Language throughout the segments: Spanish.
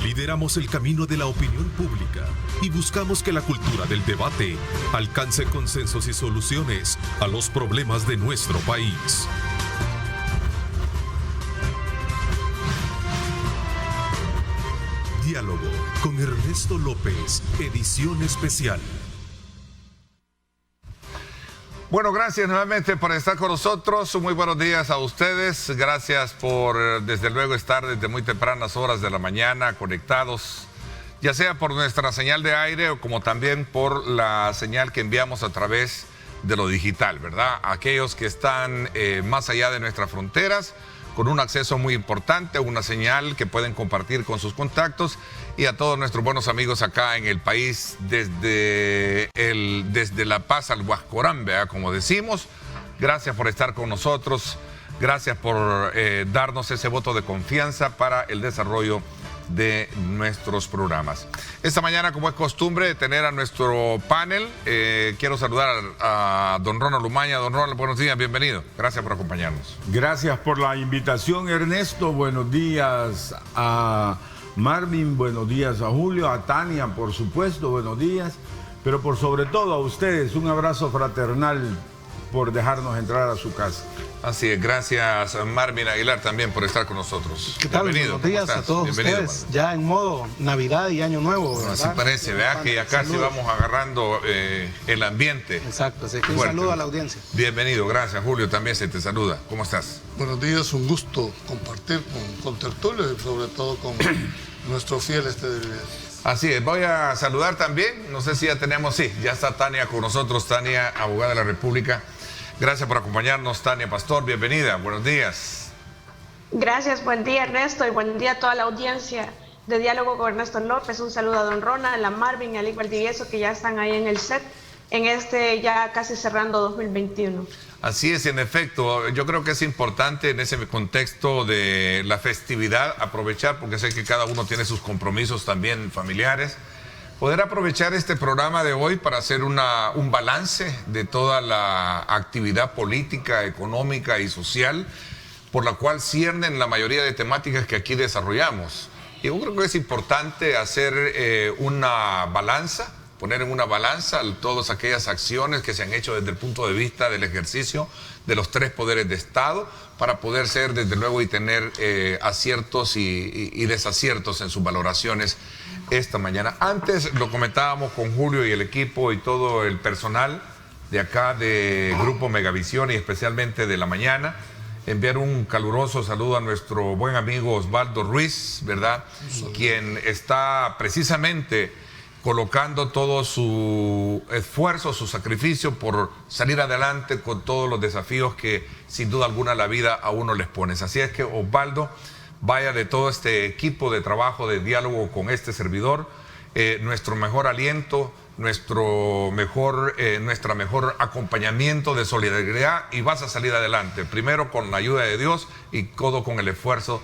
Lideramos el camino de la opinión pública y buscamos que la cultura del debate alcance consensos y soluciones a los problemas de nuestro país. Diálogo con Ernesto López, edición especial. Bueno, gracias nuevamente por estar con nosotros. Muy buenos días a ustedes. Gracias por, desde luego, estar desde muy tempranas horas de la mañana conectados, ya sea por nuestra señal de aire o como también por la señal que enviamos a través de lo digital, ¿verdad? Aquellos que están más allá de nuestras fronteras, con un acceso muy importante, una señal que pueden compartir con sus contactos, y a todos nuestros buenos amigos acá en el país, desde La Paz al Huascorán, ¿verdad? Como decimos. Gracias por estar con nosotros, gracias por darnos ese voto de confianza para el desarrollo de nuestros programas. Esta mañana, como es costumbre, tener a nuestro panel, quiero saludar a don Ronald Umaña. Don Ronald, buenos días, bienvenido. Gracias por acompañarnos. Gracias por la invitación, Ernesto. Buenos días a Marvin, buenos días a Julio, a Tania, por supuesto, buenos días. Pero por sobre todo a ustedes, un abrazo fraternal por dejarnos entrar a su casa. Así es, gracias Marvin Aguilar también por estar con nosotros. ¿Qué tal? Bienvenido. Buenos días a todos ustedes, Marvin. ya en modo Navidad y Año Nuevo, ¿verdad? Así parece, ¿verdad? Que acá sí vamos agarrando el ambiente. Exacto, así que un fuerte. saludo a la audiencia. Bienvenido, gracias Julio, también se te saluda. ¿Cómo estás? Buenos días, un gusto compartir con tertulio y sobre todo con nuestro fiel de Así es, voy a saludar también, no sé si ya tenemos, sí, ya está Tania con nosotros, Tania, abogada de la República. Gracias por acompañarnos, Tania Pastor, bienvenida, buenos días. Gracias, buen día Ernesto y buen día a toda la audiencia de Diálogo con Ernesto López. Un saludo a don Ronald, a Marvin, a Lick Valdivieso, que ya están ahí en el set, en ya casi cerrando 2021. Así es, en efecto, yo creo que es importante en ese contexto de la festividad aprovechar, porque sé que cada uno tiene sus compromisos también familiares, poder aprovechar este programa de hoy para hacer un balance de toda la actividad política, económica y social por la cual ciernen la mayoría de temáticas que aquí desarrollamos. Y yo creo que es importante hacer una balanza, poner en una balanza todas aquellas acciones que se han hecho desde el punto de vista del ejercicio de los tres poderes de Estado, para poder ser, desde luego, y tener aciertos y desaciertos en sus valoraciones esta mañana. Antes lo comentábamos con Julio y el equipo y todo el personal de acá de Grupo Megavisión y especialmente de la mañana. Enviar un caluroso saludo a nuestro buen amigo Osvaldo Ruiz, ¿verdad? Quien está precisamente colocando todo su esfuerzo, su sacrificio por salir adelante con todos los desafíos que sin duda alguna la vida a uno les pone. Así es que, Osvaldo, vaya de todo este equipo de trabajo, de diálogo con este servidor, nuestro mejor aliento, nuestra mejor acompañamiento de solidaridad, y vas a salir adelante, primero con la ayuda de Dios y todo con el esfuerzo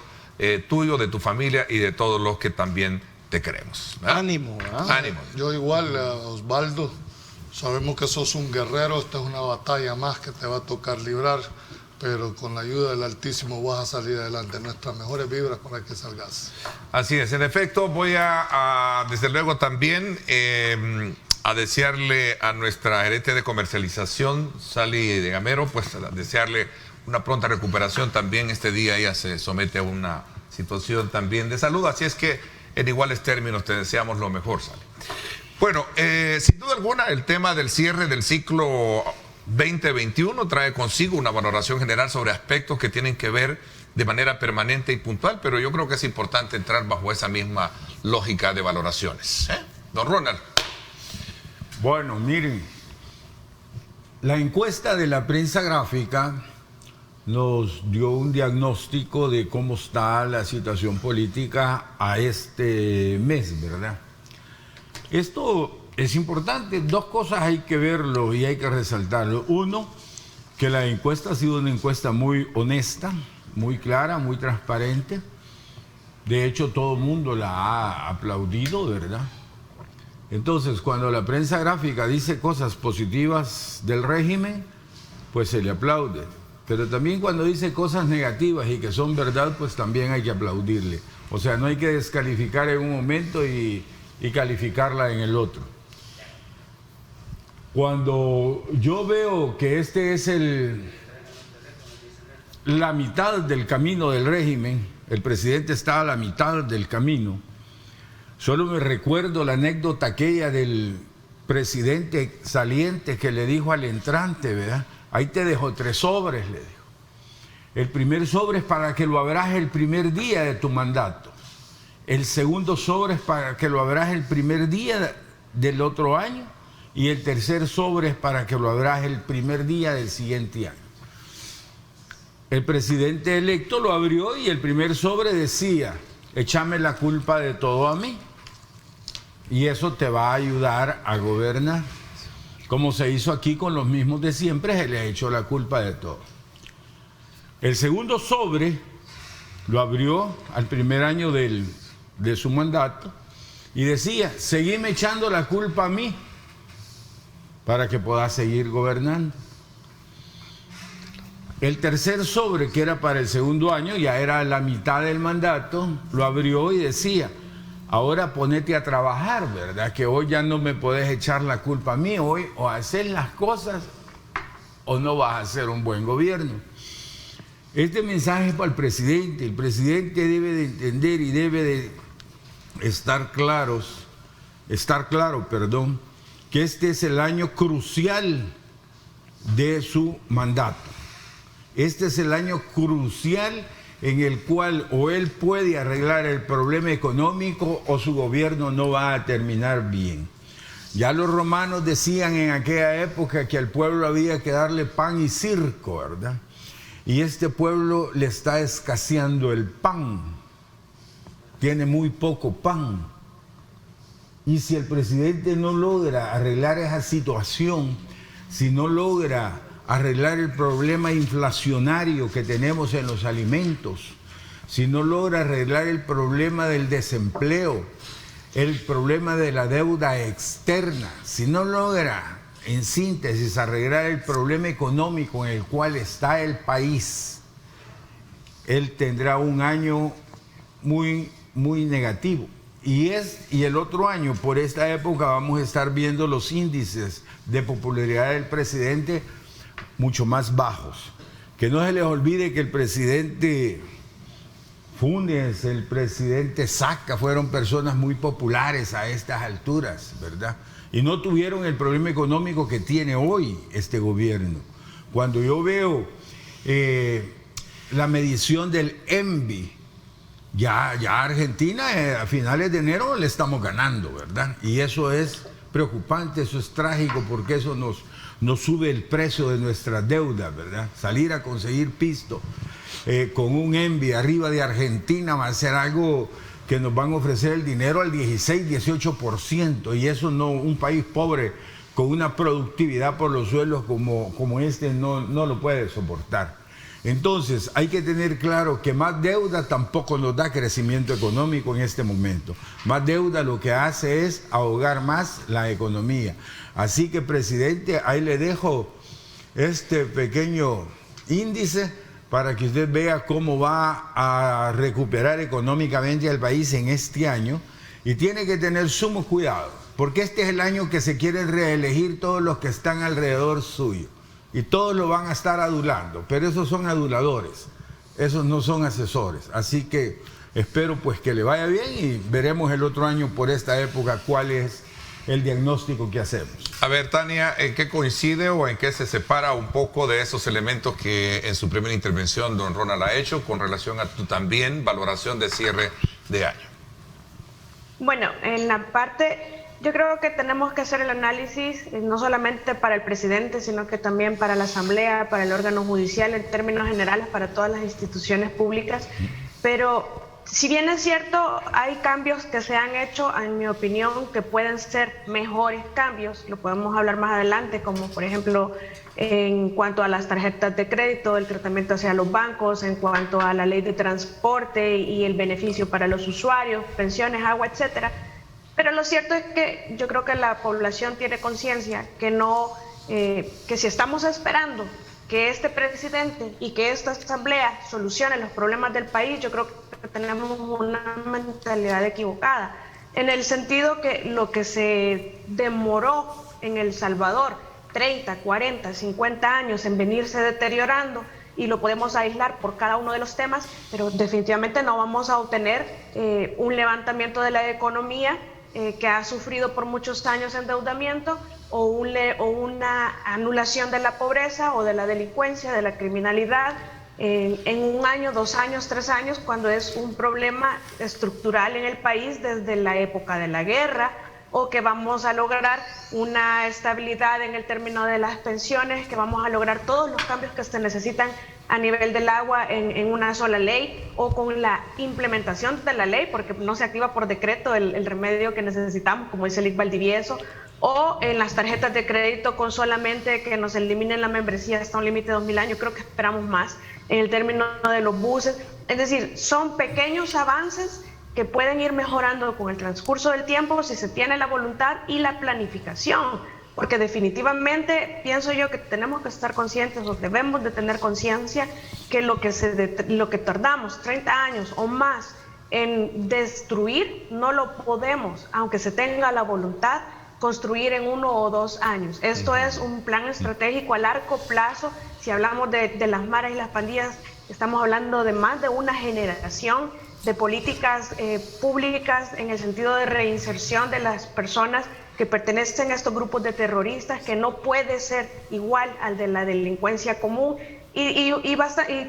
tuyo, de tu familia y de todos los que también te queremos. Ánimo, Ánimo. Yo igual, Osvaldo, sabemos que sos un guerrero, esta es una batalla más que te va a tocar librar, pero con la ayuda del Altísimo vas a salir adelante. Nuestras mejores vibras para que salgas. Así es, en efecto, voy a desde luego también a desearle a nuestra gerente de comercialización, Sally de Gamero, pues a desearle una pronta recuperación también. Este día ella se somete a una situación también de salud, así es que en iguales términos te deseamos lo mejor, Sally. Bueno, sin duda alguna el tema del cierre del ciclo 2021 trae consigo una valoración general sobre aspectos que tienen que ver de manera permanente y puntual, pero yo creo que es importante entrar bajo esa misma lógica de valoraciones. Don Ronald. Bueno, miren, la encuesta de la prensa gráfica nos dio un diagnóstico de cómo está la situación política a este mes, ¿verdad? Esto es importante, dos cosas hay que verlo y hay que resaltarlo. Uno, que la encuesta ha sido una encuesta muy honesta, muy clara, muy transparente. De hecho, todo el mundo la ha aplaudido, ¿verdad? Entonces, cuando la prensa gráfica dice cosas positivas del régimen, pues se le aplaude. Pero también cuando dice cosas negativas y que son verdad, pues también hay que aplaudirle. O sea, no hay que descalificar en un momento y calificarla en el otro. Cuando yo veo que este es la mitad del camino del régimen, el presidente está a la mitad del camino, solo me recuerdo la anécdota aquella del presidente saliente que le dijo al entrante, ¿verdad? Ahí te dejo 3 sobres, le dijo. El primer sobre es para que lo abras el primer día de tu mandato. El segundo sobre es para que lo abras el primer día del otro año. Y el tercer sobre es para que lo abras el primer día del siguiente año. El presidente electo lo abrió y el primer sobre decía: échame la culpa de todo a mí. Y eso te va a ayudar a gobernar. Como se hizo aquí con los mismos de siempre, se le ha hecho la culpa de todo. El segundo sobre lo abrió al primer año de su mandato y decía: seguime echando la culpa a mí para que puedas seguir gobernando. El tercer sobre, que era para el segundo año, ya era la mitad del mandato, lo abrió y decía: ahora ponete a trabajar, ¿verdad? Que hoy ya no me podés echar la culpa a mí, hoy o hacer las cosas o no vas a hacer un buen gobierno. Este mensaje es para el presidente. El presidente debe de entender y debe de estar claro, que este es el año crucial de su mandato. Este es el año crucial en el cual o él puede arreglar el problema económico o su gobierno no va a terminar bien. Ya los romanos decían en aquella época que al pueblo había que darle pan y circo, ¿verdad? Y este pueblo le está escaseando el pan. Tiene muy poco pan. Y si el presidente no logra arreglar esa situación, si no logra arreglar el problema inflacionario que tenemos en los alimentos, si no logra arreglar el problema del desempleo, el problema de la deuda externa, si no logra, en síntesis, arreglar el problema económico en el cual está el país, él tendrá un año muy, muy negativo. Y el otro año, por esta época, vamos a estar viendo los índices de popularidad del presidente mucho más bajos. Que no se les olvide que el presidente Funes, el presidente Saca, fueron personas muy populares a estas alturas, ¿verdad? Y no tuvieron el problema económico que tiene hoy este gobierno. Cuando yo veo la medición del ENVI, ya Argentina a finales de enero le estamos ganando, ¿verdad? Y eso es preocupante, eso es trágico, porque eso nos sube el precio de nuestras deudas, ¿verdad? Salir a conseguir pisto con un ENVI arriba de Argentina va a ser algo que nos van a ofrecer el dinero al 16-18%, y eso no, un país pobre con una productividad por los suelos como este no lo puede soportar. Entonces hay que tener claro que más deuda tampoco nos da crecimiento económico en este momento. Más deuda lo que hace es ahogar más la economía. Así que, presidente, ahí le dejo este pequeño índice para que usted vea cómo va a recuperar económicamente al país en este año, y tiene que tener sumo cuidado, porque este es el año que se quieren reelegir todos los que están alrededor suyo, y todos lo van a estar adulando, pero esos son aduladores, esos no son asesores. Así que espero pues que le vaya bien y veremos el otro año por esta época cuál es el diagnóstico que hacemos. A ver, Tania, ¿en qué coincide o en qué se separa un poco de esos elementos que en su primera intervención don Ronald ha hecho con relación a tu también valoración de cierre de año? Bueno, en la parte, yo creo que tenemos que hacer el análisis no solamente para el presidente, sino que también para la Asamblea, para el órgano judicial, en términos generales para todas las instituciones públicas. Pero si bien es cierto, hay cambios que se han hecho, en mi opinión, que pueden ser mejores cambios, lo podemos hablar más adelante, como por ejemplo en cuanto a las tarjetas de crédito, el tratamiento hacia los bancos, en cuanto a la ley de transporte y el beneficio para los usuarios, pensiones, agua, etcétera. Pero lo cierto es que yo creo que la población tiene conciencia que si estamos esperando que este presidente y que esta asamblea solucione los problemas del país, yo creo que porque tenemos una mentalidad equivocada, en el sentido que lo que se demoró en El Salvador 30, 40, 50 años en venirse deteriorando, y lo podemos aislar por cada uno de los temas, pero definitivamente no vamos a obtener un levantamiento de la economía que ha sufrido por muchos años endeudamiento, o una anulación de la pobreza o de la delincuencia, de la criminalidad, en 1 año, 2 años, 3 años, cuando es un problema estructural en el país desde la época de la guerra, o que vamos a lograr una estabilidad en el término de las pensiones, que vamos a lograr todos los cambios que se necesitan a nivel del agua en una sola ley, o con la implementación de la ley, porque no se activa por decreto el remedio que necesitamos, como dice el IC Valdivieso, o en las tarjetas de crédito con solamente que nos eliminen la membresía hasta un límite de 2.000 años. Creo que esperamos más en el término de los buses. Es decir, son pequeños avances que pueden ir mejorando con el transcurso del tiempo si se tiene la voluntad y la planificación, porque definitivamente pienso yo que tenemos que estar conscientes, o debemos de tener conciencia, que lo que tardamos 30 años o más en destruir, no lo podemos, aunque se tenga la voluntad, construir en 1 o 2 años. Esto es un plan estratégico a largo plazo. Si hablamos de las maras y las pandillas, estamos hablando de más de una generación de políticas públicas en el sentido de reinserción de las personas que pertenecen a estos grupos de terroristas, que no puede ser igual al de la delincuencia común, y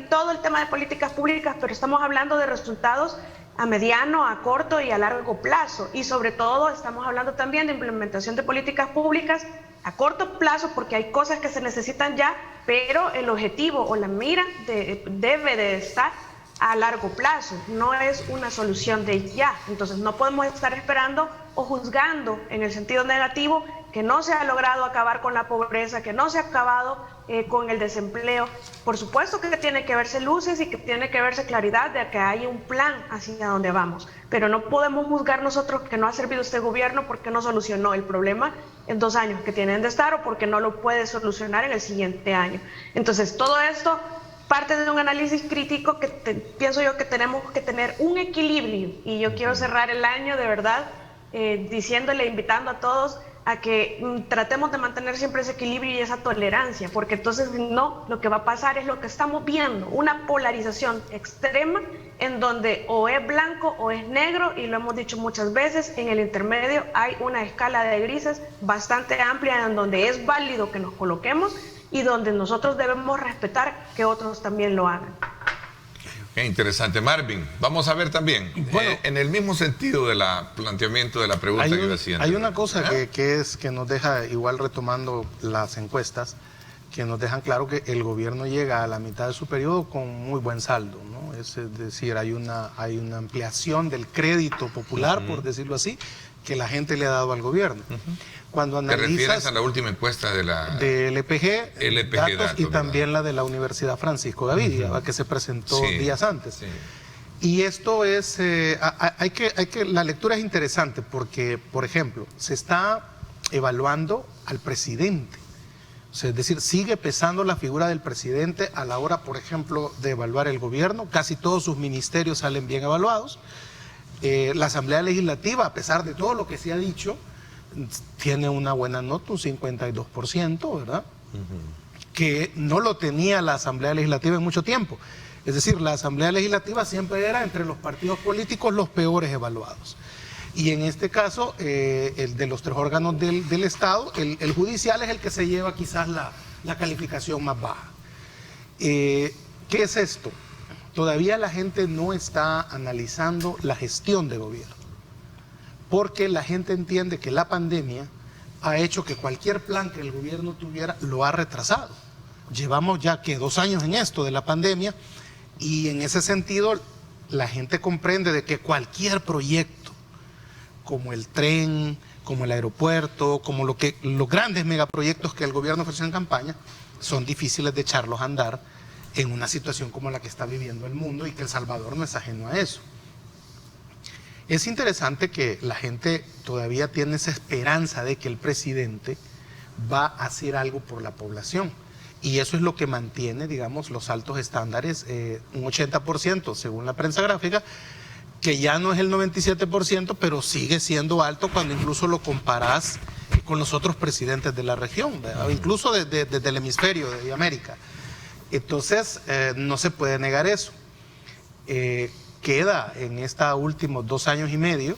todo el tema de políticas públicas, pero estamos hablando de resultados a mediano, a corto y a largo plazo, y sobre todo estamos hablando también de implementación de políticas públicas a corto plazo, porque hay cosas que se necesitan ya, pero el objetivo o la mira debe de estar a largo plazo, no es una solución de ya. Entonces no podemos estar esperando o juzgando en el sentido negativo que no se ha logrado acabar con la pobreza, que no se ha acabado con el desempleo. Por supuesto que tiene que verse luces y que tiene que verse claridad de que hay un plan hacia donde vamos, pero no podemos juzgar nosotros que no ha servido este gobierno porque no solucionó el problema en 2 años que tienen de estar, o porque no lo puede solucionar en el siguiente año. Entonces todo esto parte de un análisis crítico que pienso yo que tenemos que tener un equilibrio, y yo quiero cerrar el año de verdad diciéndole, invitando a todos a que tratemos de mantener siempre ese equilibrio y esa tolerancia, porque entonces no, lo que va a pasar es lo que estamos viendo, una polarización extrema en donde o es blanco o es negro, y lo hemos dicho muchas veces, en el intermedio hay una escala de grises bastante amplia en donde es válido que nos coloquemos y donde nosotros debemos respetar que otros también lo hagan. Qué interesante, Marvin. Vamos a ver también, bueno, en el mismo sentido del planteamiento de la pregunta que yo hacía. Hay una cosa que nos deja, igual retomando las encuestas, que nos dejan claro que el gobierno llega a la mitad de su periodo con muy buen saldo, ¿no? Es decir, hay una ampliación del crédito popular, por decirlo así, que la gente le ha dado al gobierno. Cuando analizas, ¿te refieres a la última encuesta de la LPG datos, y también la de la Universidad Francisco Gavidia, que se presentó días antes? Sí. Y esto es, la lectura es interesante porque, por ejemplo, se está evaluando al presidente. O sea, es decir, sigue pesando la figura del presidente a la hora, por ejemplo, de evaluar el gobierno. Casi todos sus ministerios salen bien evaluados. La Asamblea Legislativa, a pesar de todo lo que se ha dicho, tiene una buena nota, un 52%, ¿verdad? Que no lo tenía la Asamblea Legislativa en mucho tiempo. Es decir, la Asamblea Legislativa siempre era entre los partidos políticos los peores evaluados. Y en este caso, el de los 3 órganos del Estado, el judicial es el que se lleva quizás la calificación más baja. ¿Qué es esto? Todavía la gente no está analizando la gestión de gobierno, porque la gente entiende que la pandemia ha hecho que cualquier plan que el gobierno tuviera lo ha retrasado. Llevamos ya que 2 años en esto de la pandemia, y en ese sentido la gente comprende de que cualquier proyecto, como el tren, como el aeropuerto, como los grandes megaproyectos que el gobierno ofreció en campaña, son difíciles de echarlos a andar en una situación como la que está viviendo el mundo, y que El Salvador no es ajeno a eso. Es interesante que la gente todavía tiene esa esperanza de que el presidente va a hacer algo por la población. Y eso es lo que mantiene, digamos, los altos estándares, un 80% según la prensa gráfica, que ya no es el 97%, pero sigue siendo alto cuando incluso lo comparás con los otros presidentes de la región, ¿verdad? Incluso desde el hemisferio de América. Entonces, no se puede negar eso. Queda en estos últimos 2 años y medio,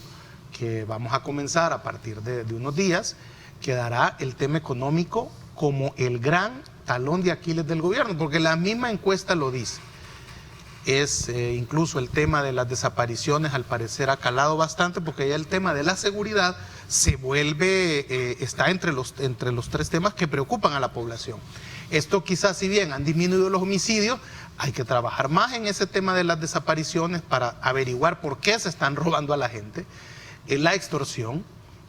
que vamos a comenzar a partir de unos días, quedará el tema económico como el gran talón de Aquiles del gobierno, porque la misma encuesta lo dice. Es incluso el tema de las desapariciones, al parecer ha calado bastante, porque ya el tema de la seguridad se vuelve, está entre los 3 temas que preocupan a la población. Esto quizás, si bien han disminuido los homicidios, hay que trabajar más en ese tema de las desapariciones para averiguar por qué se están robando a la gente, la extorsión,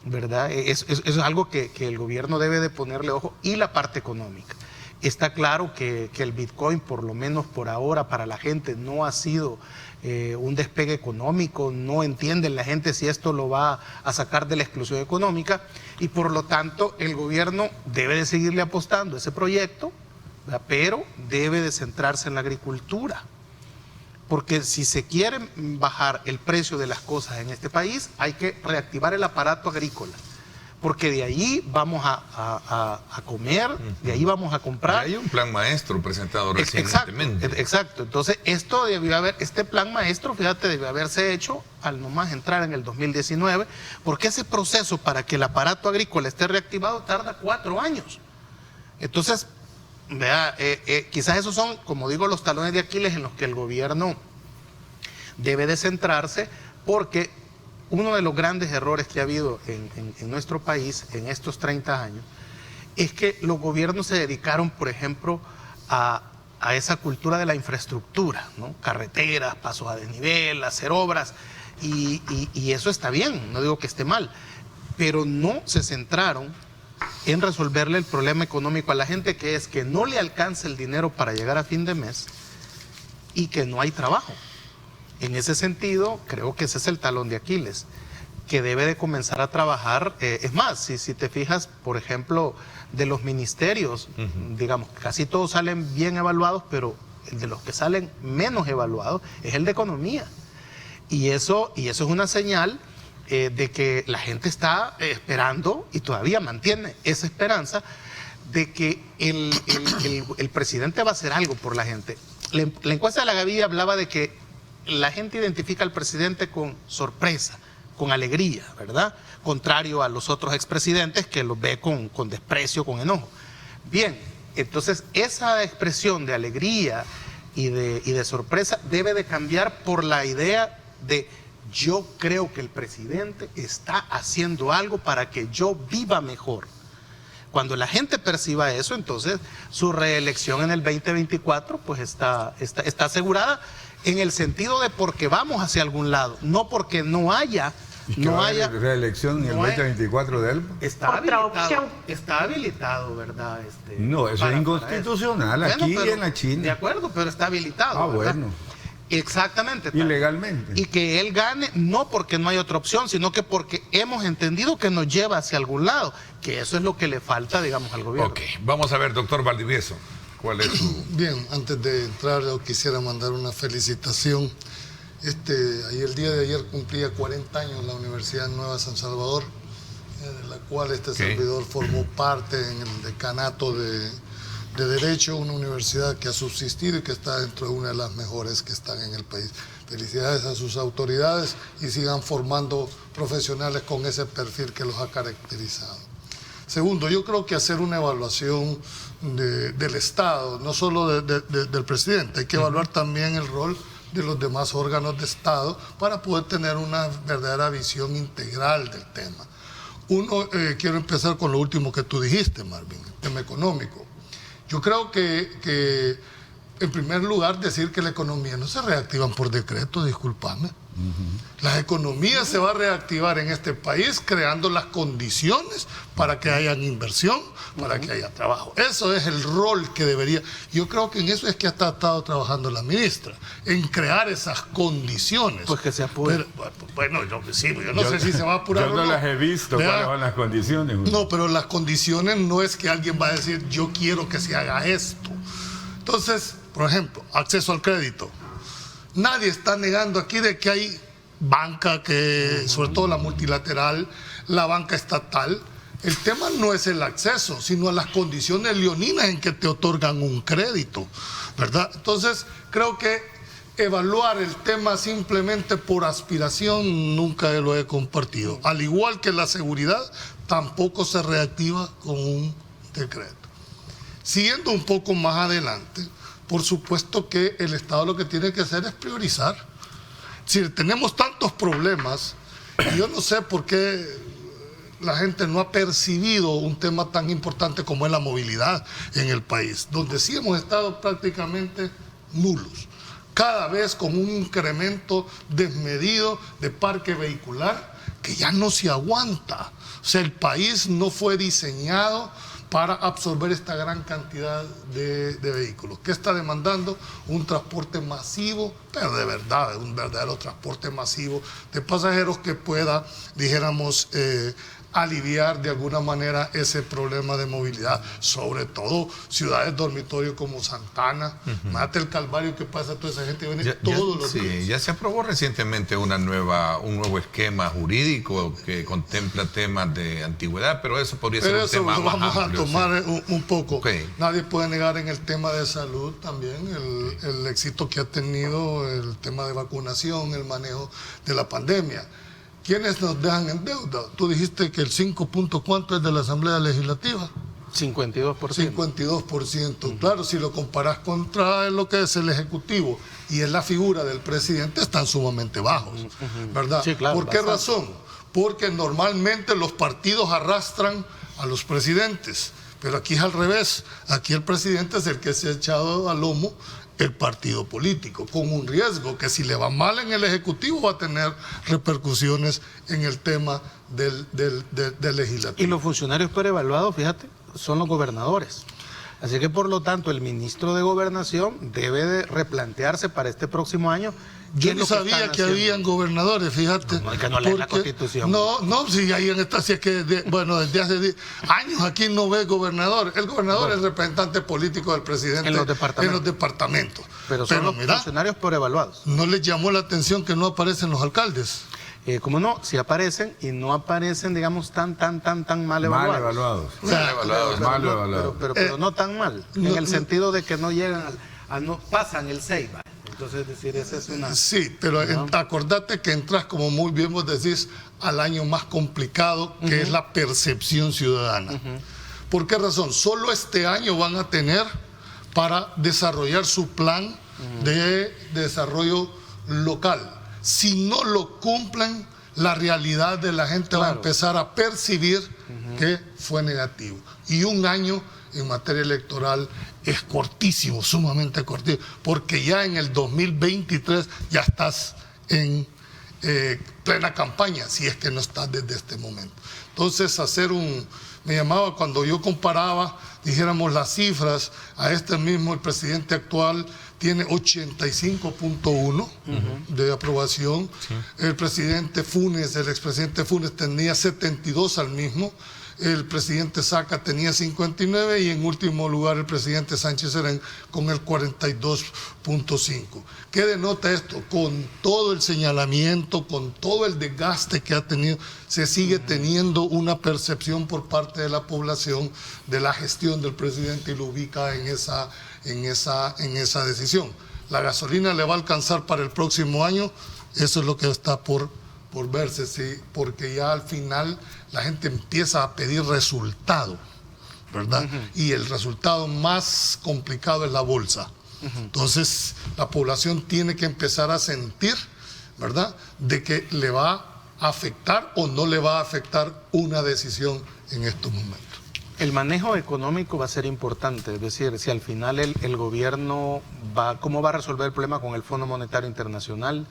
¿verdad? Eso es algo que el gobierno debe de ponerle ojo, y la parte económica. Está claro que el Bitcoin, por lo menos por ahora, para la gente no ha sido un despegue económico, no entienden la gente si esto lo va a sacar de la exclusión económica, y por lo tanto el gobierno debe de seguirle apostando a ese proyecto, ¿verdad? Pero debe de centrarse en la agricultura, porque si se quiere bajar el precio de las cosas en este país, hay que reactivar el aparato agrícola, porque de ahí vamos a comer, de ahí vamos a comprar. Hay un plan maestro presentado recientemente. Exacto. Entonces, este plan maestro, fíjate, debió haberse hecho al nomás entrar en el 2019, porque ese proceso para que el aparato agrícola esté reactivado tarda 4 años. Entonces, vea, quizás esos son, como digo, los talones de Aquiles en los que el gobierno debe de centrarse, porque uno de los grandes errores que ha habido en nuestro país en estos 30 años es que los gobiernos se dedicaron, por ejemplo, a esa cultura de la infraestructura, ¿no? Carreteras, pasos a desnivel, hacer obras, y eso está bien, no digo que esté mal, pero no se centraron en resolverle el problema económico a la gente, que es que no le alcanza el dinero para llegar a fin de mes y que no hay trabajo. En ese sentido, creo que ese es el talón de Aquiles, que debe de comenzar a trabajar. Es más, si te fijas, por ejemplo, de los ministerios, digamos, casi todos salen bien evaluados, pero el de los que salen menos evaluados es el de Economía. Y eso es una señal de que la gente está esperando, y todavía mantiene esa esperanza, de que el presidente va a hacer algo por la gente. La encuesta de la Gavidia hablaba de que la gente identifica al presidente con sorpresa, con alegría, ¿verdad? Contrario a los otros expresidentes, que los ve con desprecio, con enojo. Bien, entonces esa expresión de alegría y de sorpresa debe de cambiar por la idea de: yo creo que el presidente está haciendo algo para que yo viva mejor. Cuando la gente perciba eso, entonces su reelección en el 2024 pues está asegurada, en el sentido de porque vamos hacia algún lado, no porque no haya reelección en el 2024 de él. Está habilitado, ¿verdad? No, eso es inconstitucional aquí y en la China. De acuerdo, pero está habilitado. ¿Verdad? Bueno. Exactamente. Ilegalmente. Y que él gane no porque no hay otra opción, sino que porque hemos entendido que nos lleva hacia algún lado, que eso es lo que le falta, digamos, al gobierno. Ok, vamos a ver, doctor Valdivieso, ¿cuál es su...? Bien, antes de entrar yo quisiera mandar una felicitación. El día de ayer cumplía 40 años la Universidad Nueva San Salvador, de la cual servidor formó parte en el decanato de Derecho, una universidad que ha subsistido y que está dentro de una de las mejores que están en el país. Felicidades a sus autoridades y sigan formando profesionales con ese perfil que los ha caracterizado. Segundo, yo creo que hacer una evaluación del Estado, no solo del presidente, hay que evaluar también el rol de los demás órganos de Estado para poder tener una verdadera visión integral del tema. Quiero empezar con lo último que tú dijiste, Marvin, el tema económico. Yo creo que en primer lugar, decir que la economía no se reactiva por decreto, discúlpame. La economía se va a reactivar en este país creando las condiciones para que haya inversión, para que haya trabajo. Eso es el rol que debería. Yo creo que en eso es que ha estado trabajando la ministra, en crear esas condiciones. Pues que se apure. Bueno, yo no sé si se va a apurar. Yo no las he visto, ¿cuáles son las condiciones? No, pero las condiciones no es que alguien va a decir, yo quiero que se haga esto. Entonces, por ejemplo, acceso al crédito. Nadie está negando aquí de que hay banca, que sobre todo la multilateral, la banca estatal. El tema no es el acceso, sino las condiciones leoninas en que te otorgan un crédito, ¿verdad? Entonces, creo que evaluar el tema simplemente por aspiración nunca lo he compartido. Al igual que la seguridad, tampoco se reactiva con un decreto. Siguiendo un poco más adelante, por supuesto que el Estado lo que tiene que hacer es priorizar. Si tenemos tantos problemas, y yo no sé por qué la gente no ha percibido un tema tan importante como es la movilidad en el país, donde sí hemos estado prácticamente nulos, cada vez con un incremento desmedido de parque vehicular que ya no se aguanta. O sea, el país no fue diseñado para absorber esta gran cantidad de vehículos. ¿Qué está demandando? Un transporte masivo, pero de verdad, un verdadero transporte masivo de pasajeros que pueda, dijéramos, aliviar de alguna manera ese problema de movilidad, sobre todo ciudades dormitorio como Santana. Mate el calvario que pasa a toda esa gente, viene todos los días. Ya se aprobó recientemente un nuevo esquema jurídico que contempla temas de antigüedad, pero eso podría ser un tema más amplio. Vamos a tomar un poco. Okay. Nadie puede negar en el tema de salud también el éxito que ha tenido el tema de vacunación, el manejo de la pandemia. ¿Quiénes nos dejan en deuda? Tú dijiste que el 5 punto cuánto es de la Asamblea Legislativa. 52%. 52%. Claro, si lo comparas contra lo que es el Ejecutivo y es la figura del presidente, están sumamente bajos, ¿verdad? Sí, claro, ¿por qué razón? Porque normalmente los partidos arrastran a los presidentes, pero aquí es al revés. Aquí el presidente es el que se ha echado al lomo el partido político, con un riesgo que si le va mal en el Ejecutivo va a tener repercusiones en el tema del legislativo. Y los funcionarios perevaluados, fíjate, son los gobernadores. Así que por lo tanto el ministro de Gobernación debe de replantearse para este próximo año. Yo no sabía que habían gobernadores, fíjate. No, es que no leen la Constitución. No, si ahí en esta, si es que, desde hace años aquí no ve gobernador. El gobernador es el representante político del presidente en los departamentos. Pero son los funcionarios por evaluados. ¿No les llamó la atención que no aparecen los alcaldes? ¿Cómo no? Si aparecen y no aparecen, digamos, tan mal evaluados. Mal evaluados. Pero no tan mal, en el sentido de que no llegan no pasan el 6. Entonces, es decir, esa es una... Sí, pero acordate que entras, como muy bien vos decís, al año más complicado, que es la percepción ciudadana. ¿Por qué razón? Solo este año van a tener para desarrollar su plan de desarrollo local. Si no lo cumplen, la realidad de la gente va a empezar a percibir que fue negativo. Y un año en materia electoral es cortísimo, sumamente cortísimo, porque ya en el 2023 ya estás en plena campaña, si es que no estás desde este momento. Entonces, me llamaba cuando yo comparaba, dijéramos las cifras, a este mismo, el presidente actual tiene 85.1 de aprobación. Sí. El presidente Funes, el expresidente Funes tenía 72 al mismo. El presidente Saca tenía 59 y en último lugar el presidente Sánchez Serén con el 42.5. ¿Qué denota esto? Con todo el señalamiento, con todo el desgaste que ha tenido, se sigue teniendo una percepción por parte de la población de la gestión del presidente y lo ubica en esa decisión. La gasolina le va a alcanzar para el próximo año, eso es lo que está por verse, sí, porque ya al final la gente empieza a pedir resultado, ¿verdad? Y el resultado más complicado es la bolsa. Entonces, la población tiene que empezar a sentir, ¿verdad?, de que le va a afectar o no le va a afectar una decisión en estos momentos. El manejo económico va a ser importante, es decir, si al final el gobierno ¿cómo va a resolver el problema con el Fondo Monetario Internacional?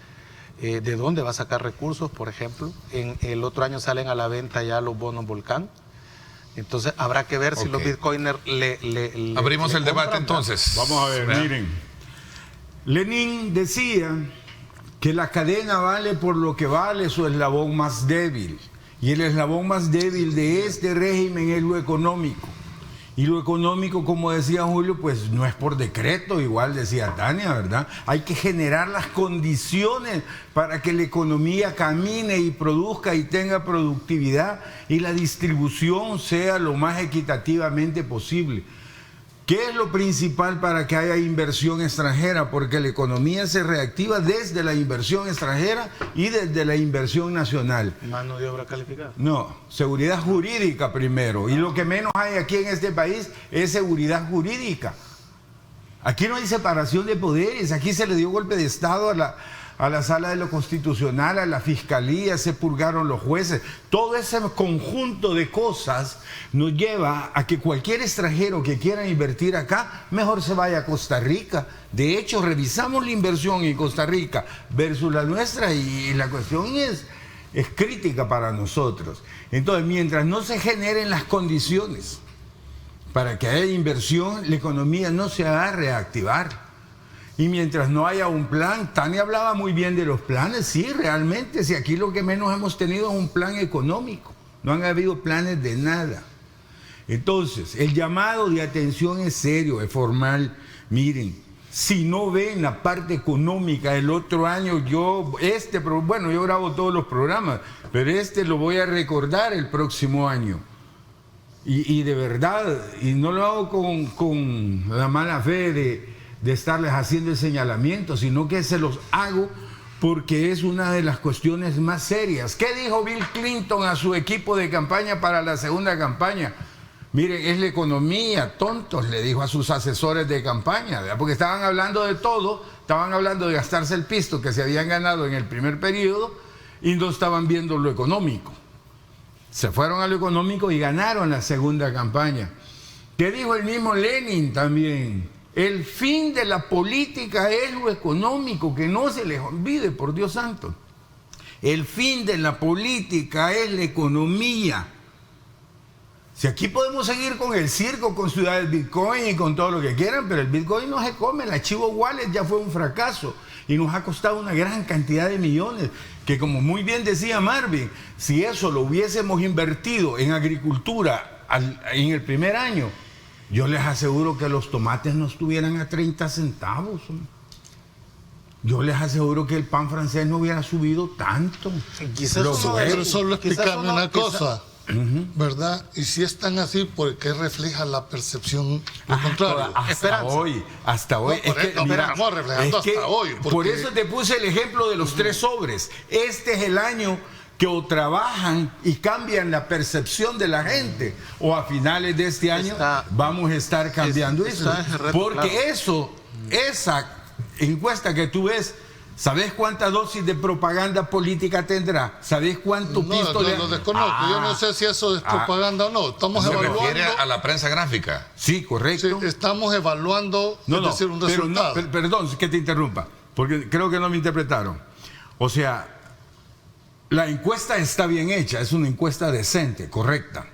¿De dónde va a sacar recursos, por ejemplo? El otro año salen a la venta ya los bonos Volcán. Entonces habrá que ver si los bitcoiners abrimos el debate entonces. Vamos a ver, miren. Lenin decía que la cadena vale por lo que vale su eslabón más débil. Y el eslabón más débil de este régimen es lo económico. Y lo económico, como decía Julio, pues no es por decreto, igual decía Tania, ¿verdad? Hay que generar las condiciones para que la economía camine y produzca y tenga productividad y la distribución sea lo más equitativamente posible. ¿Qué es lo principal para que haya inversión extranjera? Porque la economía se reactiva desde la inversión extranjera y desde la inversión nacional. ¿Mano de obra calificada? No, seguridad jurídica primero. Y lo que menos hay aquí en este país es seguridad jurídica. Aquí no hay separación de poderes. Aquí se le dio golpe de Estado a la Sala de lo Constitucional, a la Fiscalía, se purgaron los jueces. Todo ese conjunto de cosas nos lleva a que cualquier extranjero que quiera invertir acá, mejor se vaya a Costa Rica. De hecho, revisamos la inversión en Costa Rica versus la nuestra y la cuestión es crítica para nosotros. Entonces, mientras no se generen las condiciones para que haya inversión, la economía no se va a reactivar. Y mientras no haya un plan, Tania hablaba muy bien de los planes, sí, realmente, si aquí lo que menos hemos tenido es un plan económico, no han habido planes de nada. Entonces, el llamado de atención es serio, es formal. Miren, si no ven la parte económica el otro año, yo grabo todos los programas, pero lo voy a recordar el próximo año. Y de verdad, y no lo hago con la mala fe de estarles haciendo el señalamiento, sino que se los hago porque es una de las cuestiones más serias. ¿Qué dijo Bill Clinton a su equipo de campaña para la segunda campaña? Miren, es la economía, tontos, le dijo a sus asesores de campaña, ¿verdad? Porque estaban hablando de todo, estaban hablando de gastarse el pisto que se habían ganado en el primer periodo y no estaban viendo lo económico. Se fueron a lo económico y ganaron la segunda campaña. ¿Qué dijo el mismo Lenin también? El fin de la política es lo económico, que no se les olvide, por Dios santo. El fin de la política es la economía. Si aquí podemos seguir con el circo, con Ciudad del Bitcoin y con todo lo que quieran, pero el Bitcoin no se come, el archivo wallet ya fue un fracaso y nos ha costado una gran cantidad de millones, que como muy bien decía Marvin, si eso lo hubiésemos invertido en agricultura en el primer año, yo les aseguro que los tomates no estuvieran a 30 centavos. Yo les aseguro que el pan francés no hubiera subido tanto. Pero solo explicarme una cosa, ¿verdad? Y si es tan así, ¿por qué refleja la percepción lo contrario? Hasta hoy. Estamos reflejando hasta hoy. Por eso te puse el ejemplo de los 3 sobres. Este es el año que o trabajan y cambian la percepción de la gente, o a finales de este año vamos a estar cambiando eso. Porque esa encuesta que tú ves, ¿sabes cuántas dosis de propaganda política tendrá? ¿Sabes cuánto pisto le... lo desconozco. Yo no sé si eso es propaganda o no. Estamos evaluando... ¿Se refiere a la prensa gráfica? Sí, correcto. Sí, estamos evaluando un resultado. Perdón que te interrumpa, porque creo que no me interpretaron. O sea, la encuesta está bien hecha, es una encuesta decente, correcta,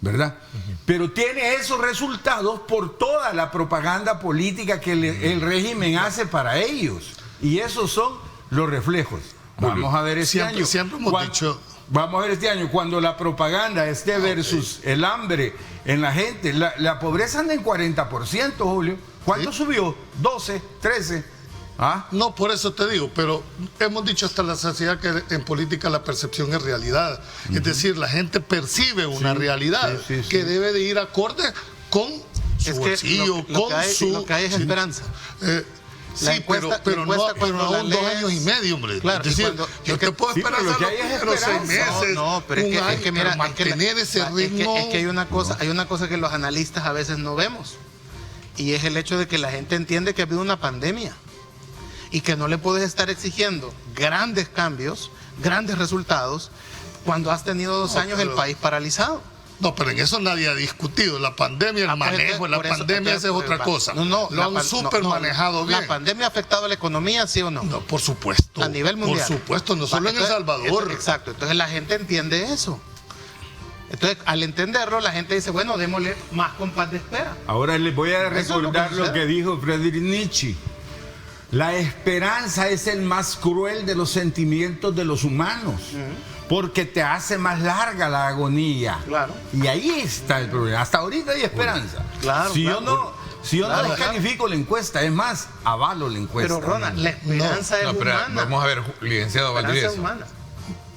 ¿verdad? Pero tiene esos resultados por toda la propaganda política que el régimen hace para ellos. Y esos son los reflejos. Vamos a ver este año. Siempre hemos dicho... Vamos a ver este año, cuando la propaganda esté versus el hambre en la gente. La pobreza anda en 40%, Julio. ¿Cuánto subió? 12, 13. No, por eso te digo, pero hemos dicho hasta la saciedad que en política la percepción es realidad. Es decir, la gente percibe una realidad que debe de ir acorde con su bolsillo, lo que hay es esperanza. Pero no aún 2 años y medio, hombre. Claro, es decir, yo te puedo esperar lo que hay es 6 meses, pero es que mira, mantener ese ritmo. Es que hay una cosa que los analistas a veces no vemos, y es el hecho de que la gente entiende que ha habido una pandemia y que no le puedes estar exigiendo grandes cambios, grandes resultados, cuando has tenido 2 años el país paralizado. No, pero en eso nadie ha discutido. La pandemia, el manejo de la pandemia, esa es otra cosa. No, lo han súper manejado bien. ¿La pandemia ha afectado a la economía, sí o no? No, por supuesto. A nivel mundial. Por supuesto, no solo en El Salvador. Exacto, entonces la gente entiende eso. Entonces, al entenderlo, la gente dice, bueno, démosle más compás de espera. Ahora les voy a recordar lo que dijo Friedrich Nietzsche. La esperanza es el más cruel de los sentimientos de los humanos, porque te hace más larga la agonía. Claro. Y ahí está el problema. Hasta ahorita hay esperanza. Claro, si claro. yo no descalifico la encuesta, es más, avalo la encuesta. Pero, Ronald, la esperanza es humana. Vamos a ver, licenciado Valdivieso. La esperanza es humana.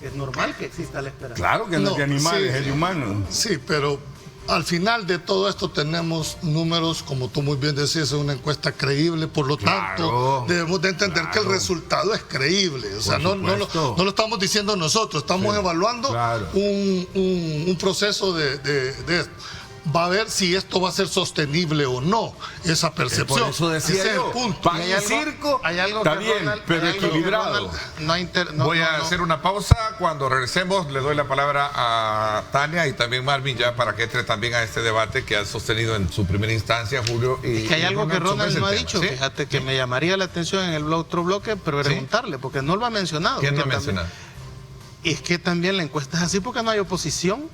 Es normal que exista la esperanza. Claro que no es de animales, es de humanos. Sí, pero al final de todo esto tenemos números, como tú muy bien decías, es una encuesta creíble, por lo tanto debemos de entender que el resultado es creíble. O sea, no lo estamos diciendo nosotros, estamos evaluando un proceso de esto. Va a ver si esto va a ser sostenible o no, esa percepción. Por eso decía ese yo, es el punto. pan y circo, hay algo está que bien, Ronald, pero equilibrado. Voy a hacer una pausa. Cuando regresemos, le doy la palabra a Tania y también Marvin, ya para que entre también a este debate que ha sostenido en su primera instancia, Julio. Y, es que hay algo que Ronald no ha dicho, ¿sí? Fíjate, que me llamaría la atención en el otro bloque, pero preguntarle, porque no lo ha mencionado. ¿Quién no ha mencionado? Es que también la encuesta es así porque no hay oposición.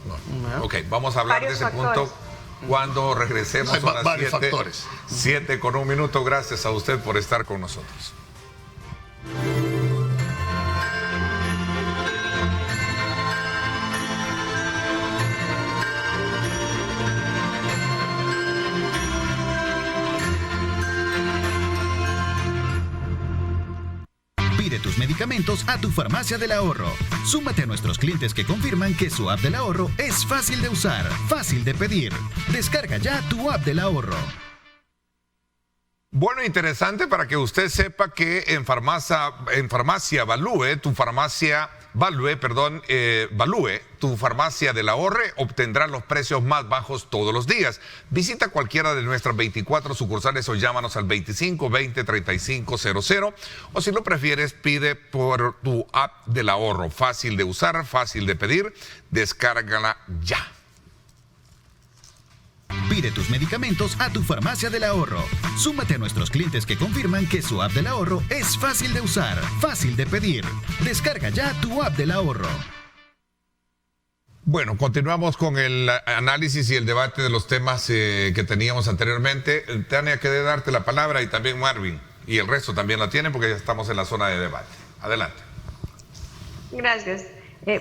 No. Ok, vamos a hablar de ese punto cuando regresemos a las 7:01. Gracias a usted por estar con nosotros. Pide tus medicamentos a tu farmacia del ahorro. Súmate a nuestros clientes que confirman que su app del ahorro es fácil de usar, fácil de pedir. Descarga ya tu app del ahorro. Bueno, interesante para que usted sepa que en farmacia Value, tu farmacia del ahorro, obtendrá los precios más bajos todos los días. Visita cualquiera de nuestras 24 sucursales o llámanos al 2520-3500, o si lo prefieres, pide por tu app del ahorro. Fácil de usar, fácil de pedir. Descárgala ya. Pide tus medicamentos a tu farmacia del ahorro. Súmate a nuestros clientes que confirman que su app del ahorro es fácil de usar, fácil de pedir. Descarga ya tu app del ahorro. Bueno, continuamos con el análisis y el debate de los temas que teníamos anteriormente. Tania, quedé darte la palabra y también Marvin. Y el resto también la tienen porque ya estamos en la zona de debate. Adelante. Gracias.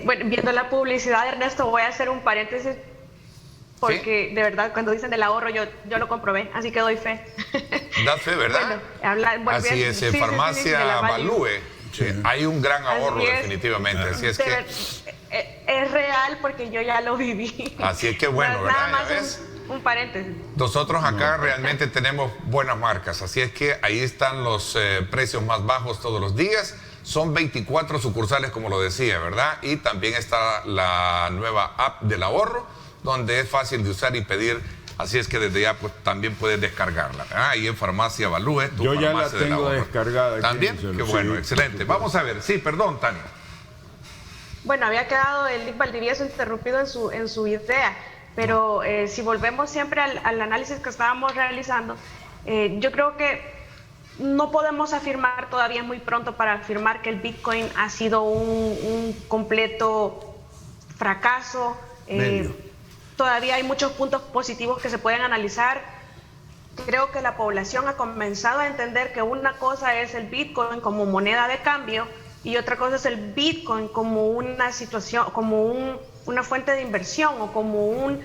Bueno, viendo la publicidad de Ernesto, voy a hacer un paréntesis. Porque ¿sí? De verdad, cuando dicen del ahorro, yo lo comprobé, así que doy fe. Das fe, ¿verdad? Bueno, así es, en farmacia Value hay un gran ahorro definitivamente. Así es que es real porque yo ya lo viví. Así es que bueno, ¿verdad? Nada más un paréntesis. Nosotros acá realmente tenemos buenas marcas, así es que ahí están los precios más bajos todos los días. Son 24 sucursales, como lo decía, ¿verdad? Y también está la nueva app del ahorro, donde es fácil de usar y pedir, así es que desde ya pues también puedes descargarla. Ahí en Farmacia Value, tu yo farmacia ya la tengo descargada. ¿También? Qué bueno, excelente. Vamos a ver, sí, perdón, Tania. Bueno, había quedado el Lic Valdivieso interrumpido en su idea, pero si volvemos siempre al análisis que estábamos realizando, yo creo que no podemos afirmar, todavía es muy pronto para afirmar que el Bitcoin ha sido un completo fracaso. Todavía hay muchos puntos positivos que se pueden analizar. Creo que la población ha comenzado a entender que una cosa es el Bitcoin como moneda de cambio y otra cosa es el Bitcoin como una situación, como una fuente de inversión o como un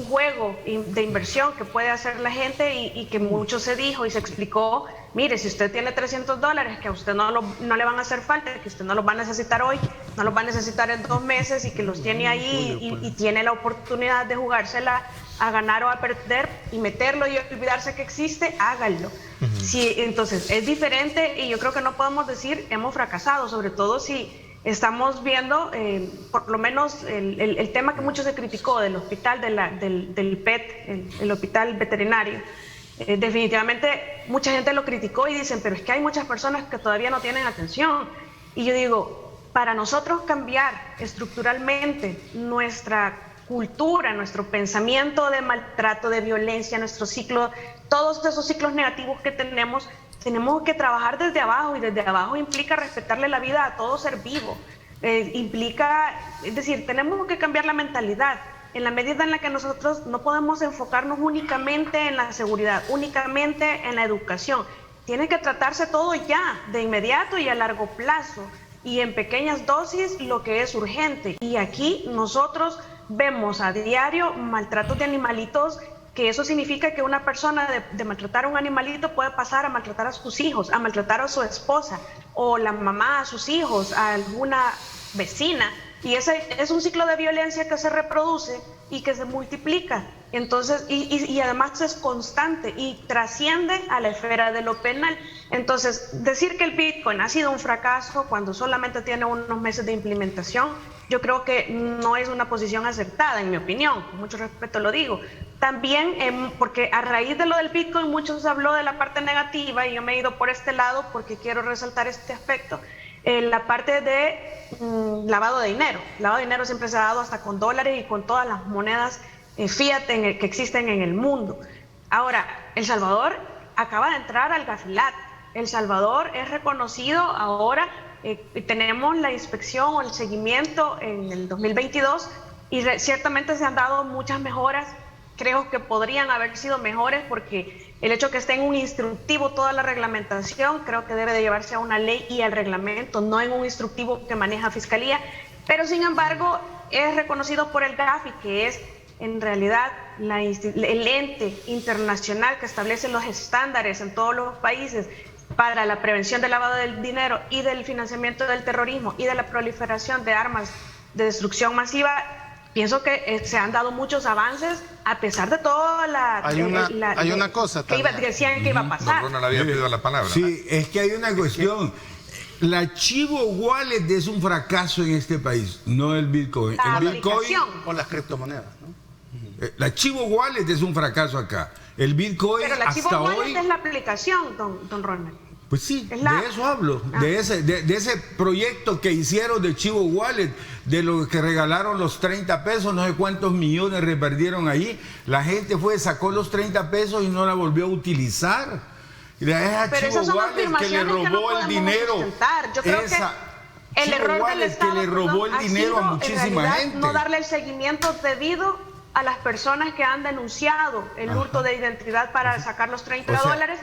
juego de inversión que puede hacer la gente y que mucho se dijo y se explicó. Mire, si usted tiene $300 que a usted no le van a hacer falta, que usted no los va a necesitar hoy, no los va a necesitar en 2 meses y que los tiene ahí y tiene la oportunidad de jugársela a ganar o a perder y meterlo y olvidarse que existe, háganlo. Sí, entonces es diferente y yo creo que no podemos decir hemos fracasado, sobre todo si estamos viendo, por lo menos el tema que mucho se criticó del hospital, del PET, el hospital veterinario. Definitivamente mucha gente lo criticó y dicen, pero es que hay muchas personas que todavía no tienen atención. Y yo digo, para nosotros cambiar estructuralmente nuestra cultura, nuestro pensamiento de maltrato, de violencia, nuestro ciclo, todos esos ciclos negativos que tenemos que trabajar desde abajo, y desde abajo implica respetarle la vida a todo ser vivo. Es decir, tenemos que cambiar la mentalidad en la medida en la que nosotros no podemos enfocarnos únicamente en la seguridad, únicamente en la educación. Tiene que tratarse todo ya, de inmediato y a largo plazo, y en pequeñas dosis lo que es urgente. Y aquí nosotros vemos a diario maltratos de animalitos, que eso significa que una persona de maltratar a un animalito puede pasar a maltratar a sus hijos, a maltratar a su esposa, o la mamá a sus hijos, a alguna vecina. Y ese es un ciclo de violencia que se reproduce y que se multiplica. Entonces, y además es constante y trasciende a la esfera de lo penal. Entonces, decir que el Bitcoin ha sido un fracaso cuando solamente tiene unos meses de implementación, yo creo que no es una posición acertada, en mi opinión, con mucho respeto lo digo. También porque a raíz de lo del Bitcoin muchos habló de la parte negativa, y yo me he ido por este lado porque quiero resaltar este aspecto. La parte de lavado de dinero. Lavado de dinero siempre se ha dado hasta con dólares y con todas las monedas fiat que existen en el mundo. Ahora, El Salvador acaba de entrar al Gafilat. El Salvador es reconocido ahora, tenemos la inspección o el seguimiento en el 2022 y ciertamente se han dado muchas mejoras. Creo que podrían haber sido mejores, porque el hecho que esté en un instructivo toda la reglamentación, creo que debe de llevarse a una ley y al reglamento, no en un instructivo que maneja Fiscalía. Pero sin embargo es reconocido por el GAFI, que es en realidad el ente internacional que establece los estándares en todos los países para la prevención del lavado del dinero y del financiamiento del terrorismo y de la proliferación de armas de destrucción masiva. Pienso que se han dado muchos avances a pesar de toda la... Hay una cosa que decían que iba a pasar. No le había pedido la palabra. Sí, es que hay una cuestión. La Chivo Wallet es un fracaso en este país, no el Bitcoin. El Bitcoin o las criptomonedas, ¿no? La Chivo Wallet es un fracaso acá. El Bitcoin pero la Chivo hasta Wallet hoy... es la aplicación, don Ronald. Pues sí, de eso hablo, de ese proyecto que hicieron de Chivo Wallet, de los que regalaron los 30 pesos, no sé cuántos millones repartieron ahí. La gente sacó los 30 pesos y no la volvió a utilizar. Y a Chivo Wallet que le robó el dinero. Yo creo que el error del Estado que le robó el dinero a muchísima gente. No darle el seguimiento debido a las personas que han denunciado el hurto de identidad para sacar los $30.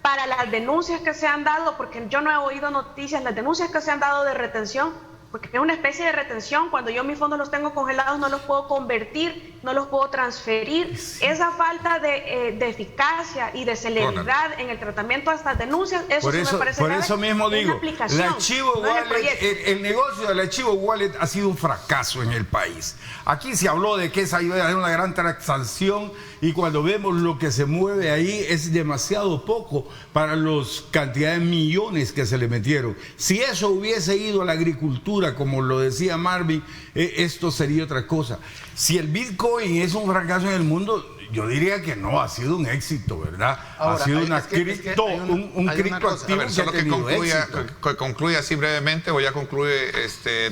Para las denuncias que se han dado, porque yo no he oído noticias, las denuncias que se han dado de retención, porque es una especie de retención. Cuando yo mis fondos los tengo congelados, no los puedo convertir, no los puedo transferir. Esa falta de eficacia y de celeridad en el tratamiento de estas denuncias, eso sí me parece grave. Por eso mismo digo, la Chivo Wallet, el negocio de la Chivo Wallet ha sido un fracaso en el país. Aquí se habló de que esa iba a ser una gran transacción, y cuando vemos lo que se mueve ahí es demasiado poco para las cantidades de millones que se le metieron. Si eso hubiese ido a la agricultura, como lo decía Marvin, esto sería otra cosa. Si el Bitcoin es un fracaso en el mundo, yo diría que no, ha sido un éxito, ¿verdad? Ahora, ha sido un criptoactivo que solo ha tenido éxito. Que concluya así brevemente, o ya concluye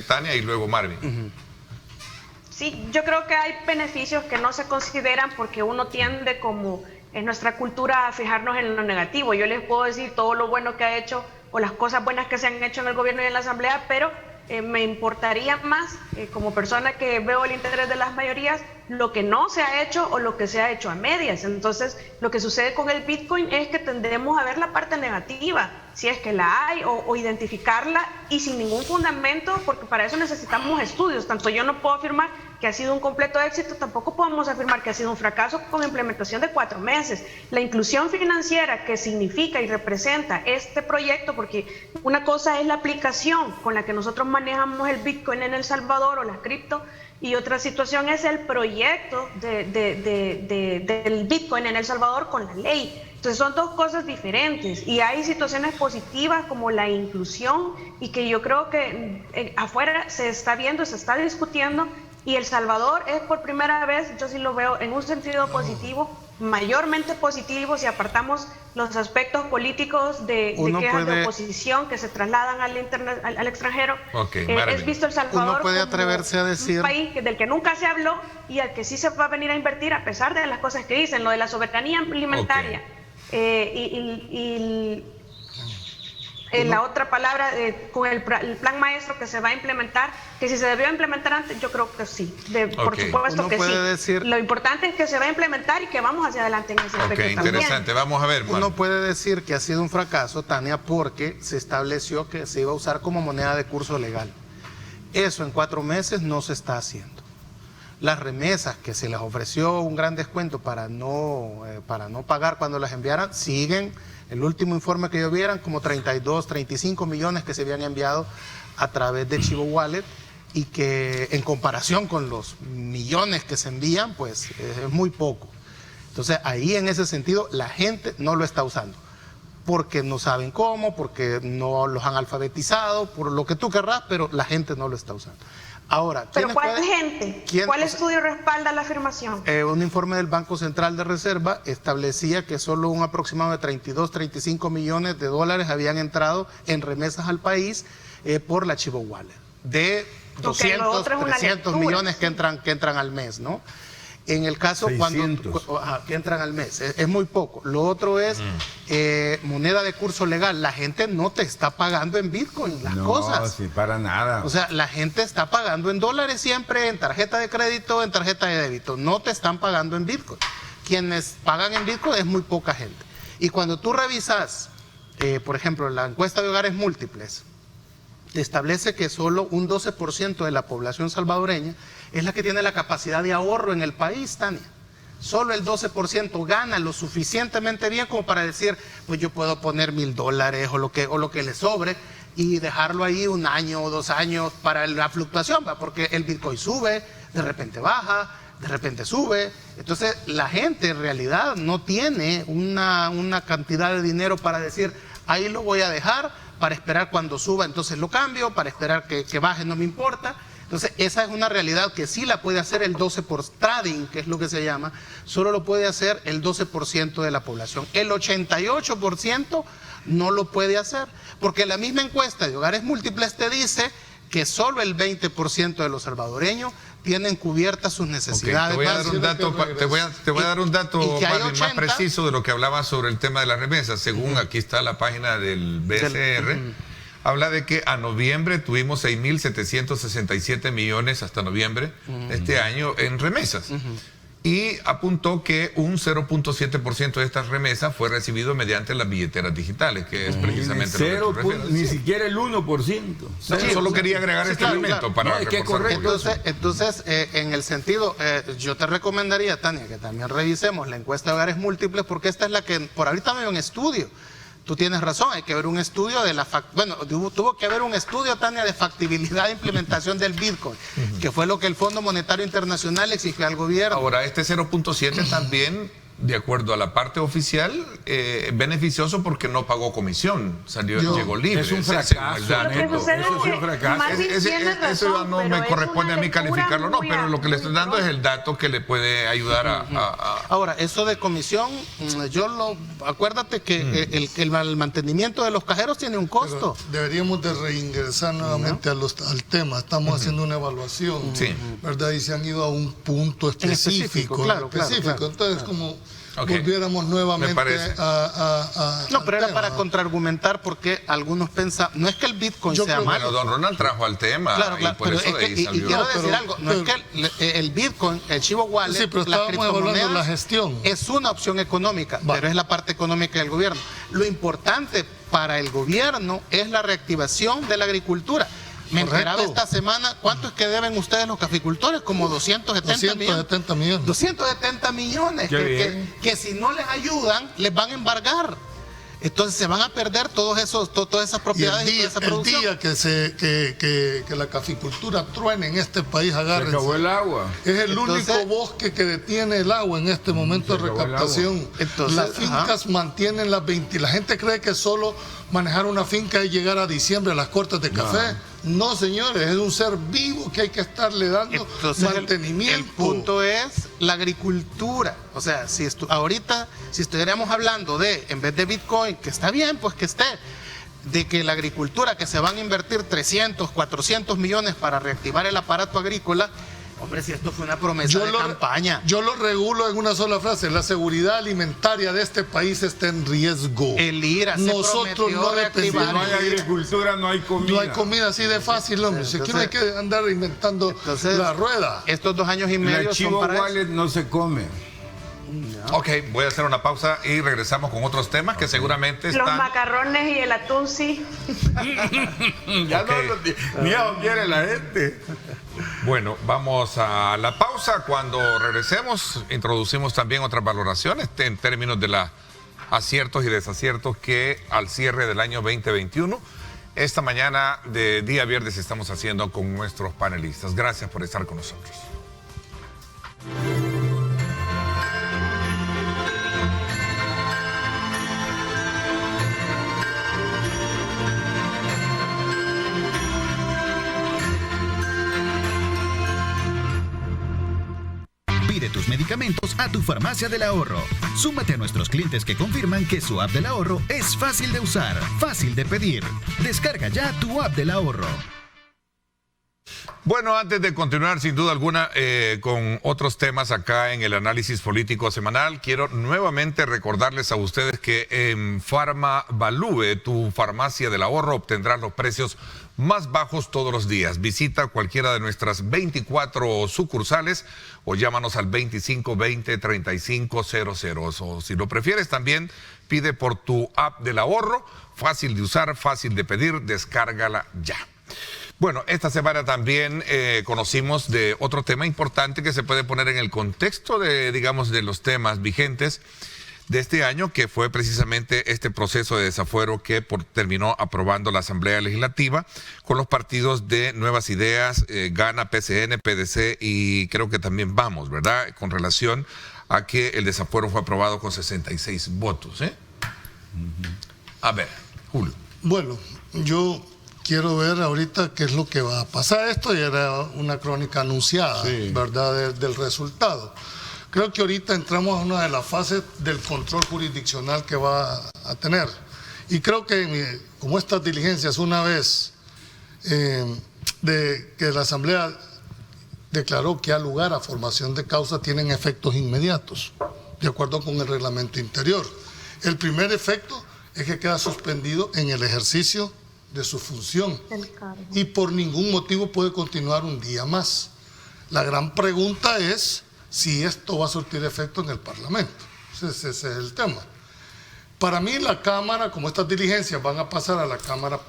Tania y luego Marvin. Sí, yo creo que hay beneficios que no se consideran porque uno tiende, como en nuestra cultura, a fijarnos en lo negativo. Yo les puedo decir todo lo bueno que ha hecho o las cosas buenas que se han hecho en el gobierno y en la asamblea, pero me importaría más, como persona que veo el interés de las mayorías, lo que no se ha hecho o lo que se ha hecho a medias. Entonces, lo que sucede con el Bitcoin es que tendemos a ver la parte negativa, si es que la hay, o identificarla, y sin ningún fundamento, porque para eso necesitamos estudios. Tanto yo no puedo afirmar que ha sido un completo éxito, tampoco podemos afirmar que ha sido un fracaso con implementación de 4 meses. La inclusión financiera que significa y representa este proyecto, porque una cosa es la aplicación con la que nosotros manejamos el Bitcoin en El Salvador o las cripto, y otra situación es el proyecto del Bitcoin en El Salvador con la ley. Entonces son dos cosas diferentes, y hay situaciones positivas como la inclusión, y que yo creo que afuera se está viendo, se está discutiendo, y El Salvador es por primera vez, yo sí lo veo en un sentido positivo, mayormente positivos y apartamos los aspectos políticos de quejas de oposición que se trasladan al extranjero. Es visto El Salvador como atreverse a decir, un país del que nunca se habló y al que sí se va a venir a invertir a pesar de las cosas que dicen, lo de la soberanía alimentaria. La otra palabra, con el plan maestro que se va a implementar, que si se debió implementar antes, yo creo que sí. Por supuesto que sí. Lo importante es que se va a implementar y que vamos hacia adelante en ese aspecto interesante. También. Vamos a ver. Uno puede decir que ha sido un fracaso, Tania, porque se estableció que se iba a usar como moneda de curso legal. Eso en 4 meses no se está haciendo. Las remesas que se les ofreció un gran descuento para no pagar cuando las enviaran, siguen. El último informe que yo vi eran como 32, 35 millones que se habían enviado a través de Chivo Wallet y que en comparación con los millones que se envían, pues es muy poco. Entonces ahí en ese sentido la gente no lo está usando porque no saben cómo, porque no los han alfabetizado, por lo que tú querrás, pero la gente no lo está usando. Ahora, ¿pero cuál gente? ¿Cuál estudio respalda la afirmación? Un informe del Banco Central de Reserva establecía que solo un aproximado de 32, 35 millones de dólares habían entrado en remesas al país por la Chivo Wallet. De 200, 300 millones que entran al mes, ¿no? En el caso 600. Que entran al mes, es muy poco. Lo otro es moneda de curso legal. La gente no te está pagando en Bitcoin las cosas. No, sí, para nada. O sea, la gente está pagando en dólares siempre, en tarjeta de crédito, en tarjeta de débito. No te están pagando en Bitcoin. Quienes pagan en Bitcoin es muy poca gente. Y cuando tú revisas, por ejemplo, la encuesta de hogares múltiples, establece que solo un 12% de la población salvadoreña es la que tiene la capacidad de ahorro en el país, Tania. Solo el 12% gana lo suficientemente bien como para decir, pues yo puedo poner $1,000 o lo que le sobre y dejarlo ahí 1 año o 2 años para la fluctuación, porque el Bitcoin sube, de repente baja, de repente sube. Entonces la gente en realidad no tiene una cantidad de dinero para decir, ahí lo voy a dejar, para esperar cuando suba, entonces lo cambio, para esperar que baje, no me importa. Entonces, esa es una realidad que sí la puede hacer el 12% por trading, que es lo que se llama, solo lo puede hacer el 12% de la población. El 88% no lo puede hacer, porque la misma encuesta de hogares múltiples te dice que solo el 20% de los salvadoreños tienen cubiertas sus necesidades. Te voy a dar un dato más preciso de lo que hablaba sobre el tema de las remesas. Según aquí está la página del BCR, habla de que a noviembre tuvimos 6.767 millones hasta noviembre de este año en remesas. Y apuntó que un 0.7% de estas remesas fue recibido mediante las billeteras digitales, que es precisamente lo que tú refieres. Ni siquiera el 1%. Solo quería agregar este elemento para reforzar. Entonces, en el sentido, yo te recomendaría, Tania, que también revisemos la encuesta de hogares múltiples, porque esta es la que por ahorita no hay un estudio. Tú tienes razón, hay que ver un estudio de tuvo que haber un estudio, Tania, de factibilidad de implementación del Bitcoin, que fue lo que el Fondo Monetario Internacional exigió al gobierno. Ahora, este 0.7 también, de acuerdo a la parte oficial, beneficioso porque no pagó comisión, llegó libre. Es un fracaso. Eso no me corresponde a mí calificarlo, no, pero lo que le estoy dando es el dato que le puede ayudar a... Ahora, eso de comisión, acuérdate que el mantenimiento de los cajeros tiene un costo. Pero deberíamos de reingresar nuevamente al tema. Estamos haciendo una evaluación, ¿verdad? Y se han ido a un punto específico. Claro. Entonces, como volviéramos nuevamente a no, pero era para contraargumentar, porque algunos pensan, no es que el Bitcoin sea malo. Bueno, don Ronald trajo al tema. Claro, pero y quiero decir algo, no es que el Bitcoin, el Chivo Wallet, la criptomoneda, la gestión, es una opción económica, pero es la parte económica del gobierno. Lo importante para el gobierno es la reactivación de la agricultura. Me enteraba esta semana, ¿cuánto es que deben ustedes los caficultores? Como 270 millones. 270 millones, que si no les ayudan, les van a embargar. Entonces se van a perder todas esas propiedades y toda esa producción. El día que la caficultura truene en este país, agárrense. Se acabó el agua. Es el único bosque que detiene el agua en este momento de recaptación. Las fincas mantienen la gente cree que solo manejar una finca es llegar a diciembre a las cortes de café. No, señores, es un ser vivo que hay que estarle dando mantenimiento. El punto es la agricultura. O sea, si estuviéramos hablando de, en vez de Bitcoin, que está bien, pues que esté, de que la agricultura, que se van a invertir 300, 400 millones para reactivar el aparato agrícola. Hombre, si esto fue una promesa de campaña. Yo lo regulo en una sola frase: la seguridad alimentaria de este país está en riesgo. El IRA Nosotros no dependemos. Si no hay agricultura, no hay comida. No hay comida, así de fácil, hombre. Si aquí no hay que andar inventando la rueda. Estos 2 años y medio son para wallet eso. No se come. No. Ok, voy a hacer una pausa y regresamos con otros temas que seguramente están... Los macarrones y el atún, sí. Ya ni a quiere la gente. Bueno, vamos a la pausa. Cuando regresemos, introducimos también otras valoraciones en términos de los aciertos y desaciertos que al cierre del año 2021, esta mañana de día viernes, estamos haciendo con nuestros panelistas. Gracias por estar con nosotros. Pide tus medicamentos a tu farmacia del ahorro. Súmate a nuestros clientes que confirman que su app del ahorro es fácil de usar, fácil de pedir. Descarga ya tu app del ahorro. Bueno, antes de continuar sin duda alguna con otros temas acá en el análisis político semanal, quiero nuevamente recordarles a ustedes que en Farmavalue, tu farmacia del ahorro, obtendrás los precios más bajos todos los días. Visita cualquiera de nuestras 24 sucursales o llámanos al 2520-3500. O si lo prefieres también, pide por tu app del ahorro, fácil de usar, fácil de pedir, descárgala ya. Bueno, esta semana también conocimos de otro tema importante que se puede poner en el contexto de, digamos, de los temas vigentes de este año, que fue precisamente este proceso de desafuero que terminó aprobando la Asamblea Legislativa con los partidos de Nuevas Ideas, Gana, PCN, PDC y creo que también Vamos, ¿verdad? Con relación a que el desafuero fue aprobado con 66 votos, ¿eh? A ver, Julio. Bueno, yo quiero ver ahorita qué es lo que va a pasar. Esto ya era una crónica anunciada, sí, ¿verdad? Del resultado. Creo que ahorita entramos a una de las fases del control jurisdiccional que va a tener. Y creo que como estas diligencias, una vez de que la Asamblea declaró que ha lugar a formación de causa, tienen efectos inmediatos, de acuerdo con el reglamento interior. El primer efecto es que queda suspendido en el ejercicio de su función y por ningún motivo puede continuar un día más. La gran pregunta es si esto va a surtir efecto en el Parlamento. Ese es el tema. Para mí la Cámara, como estas diligencias van a pasar a la Cámara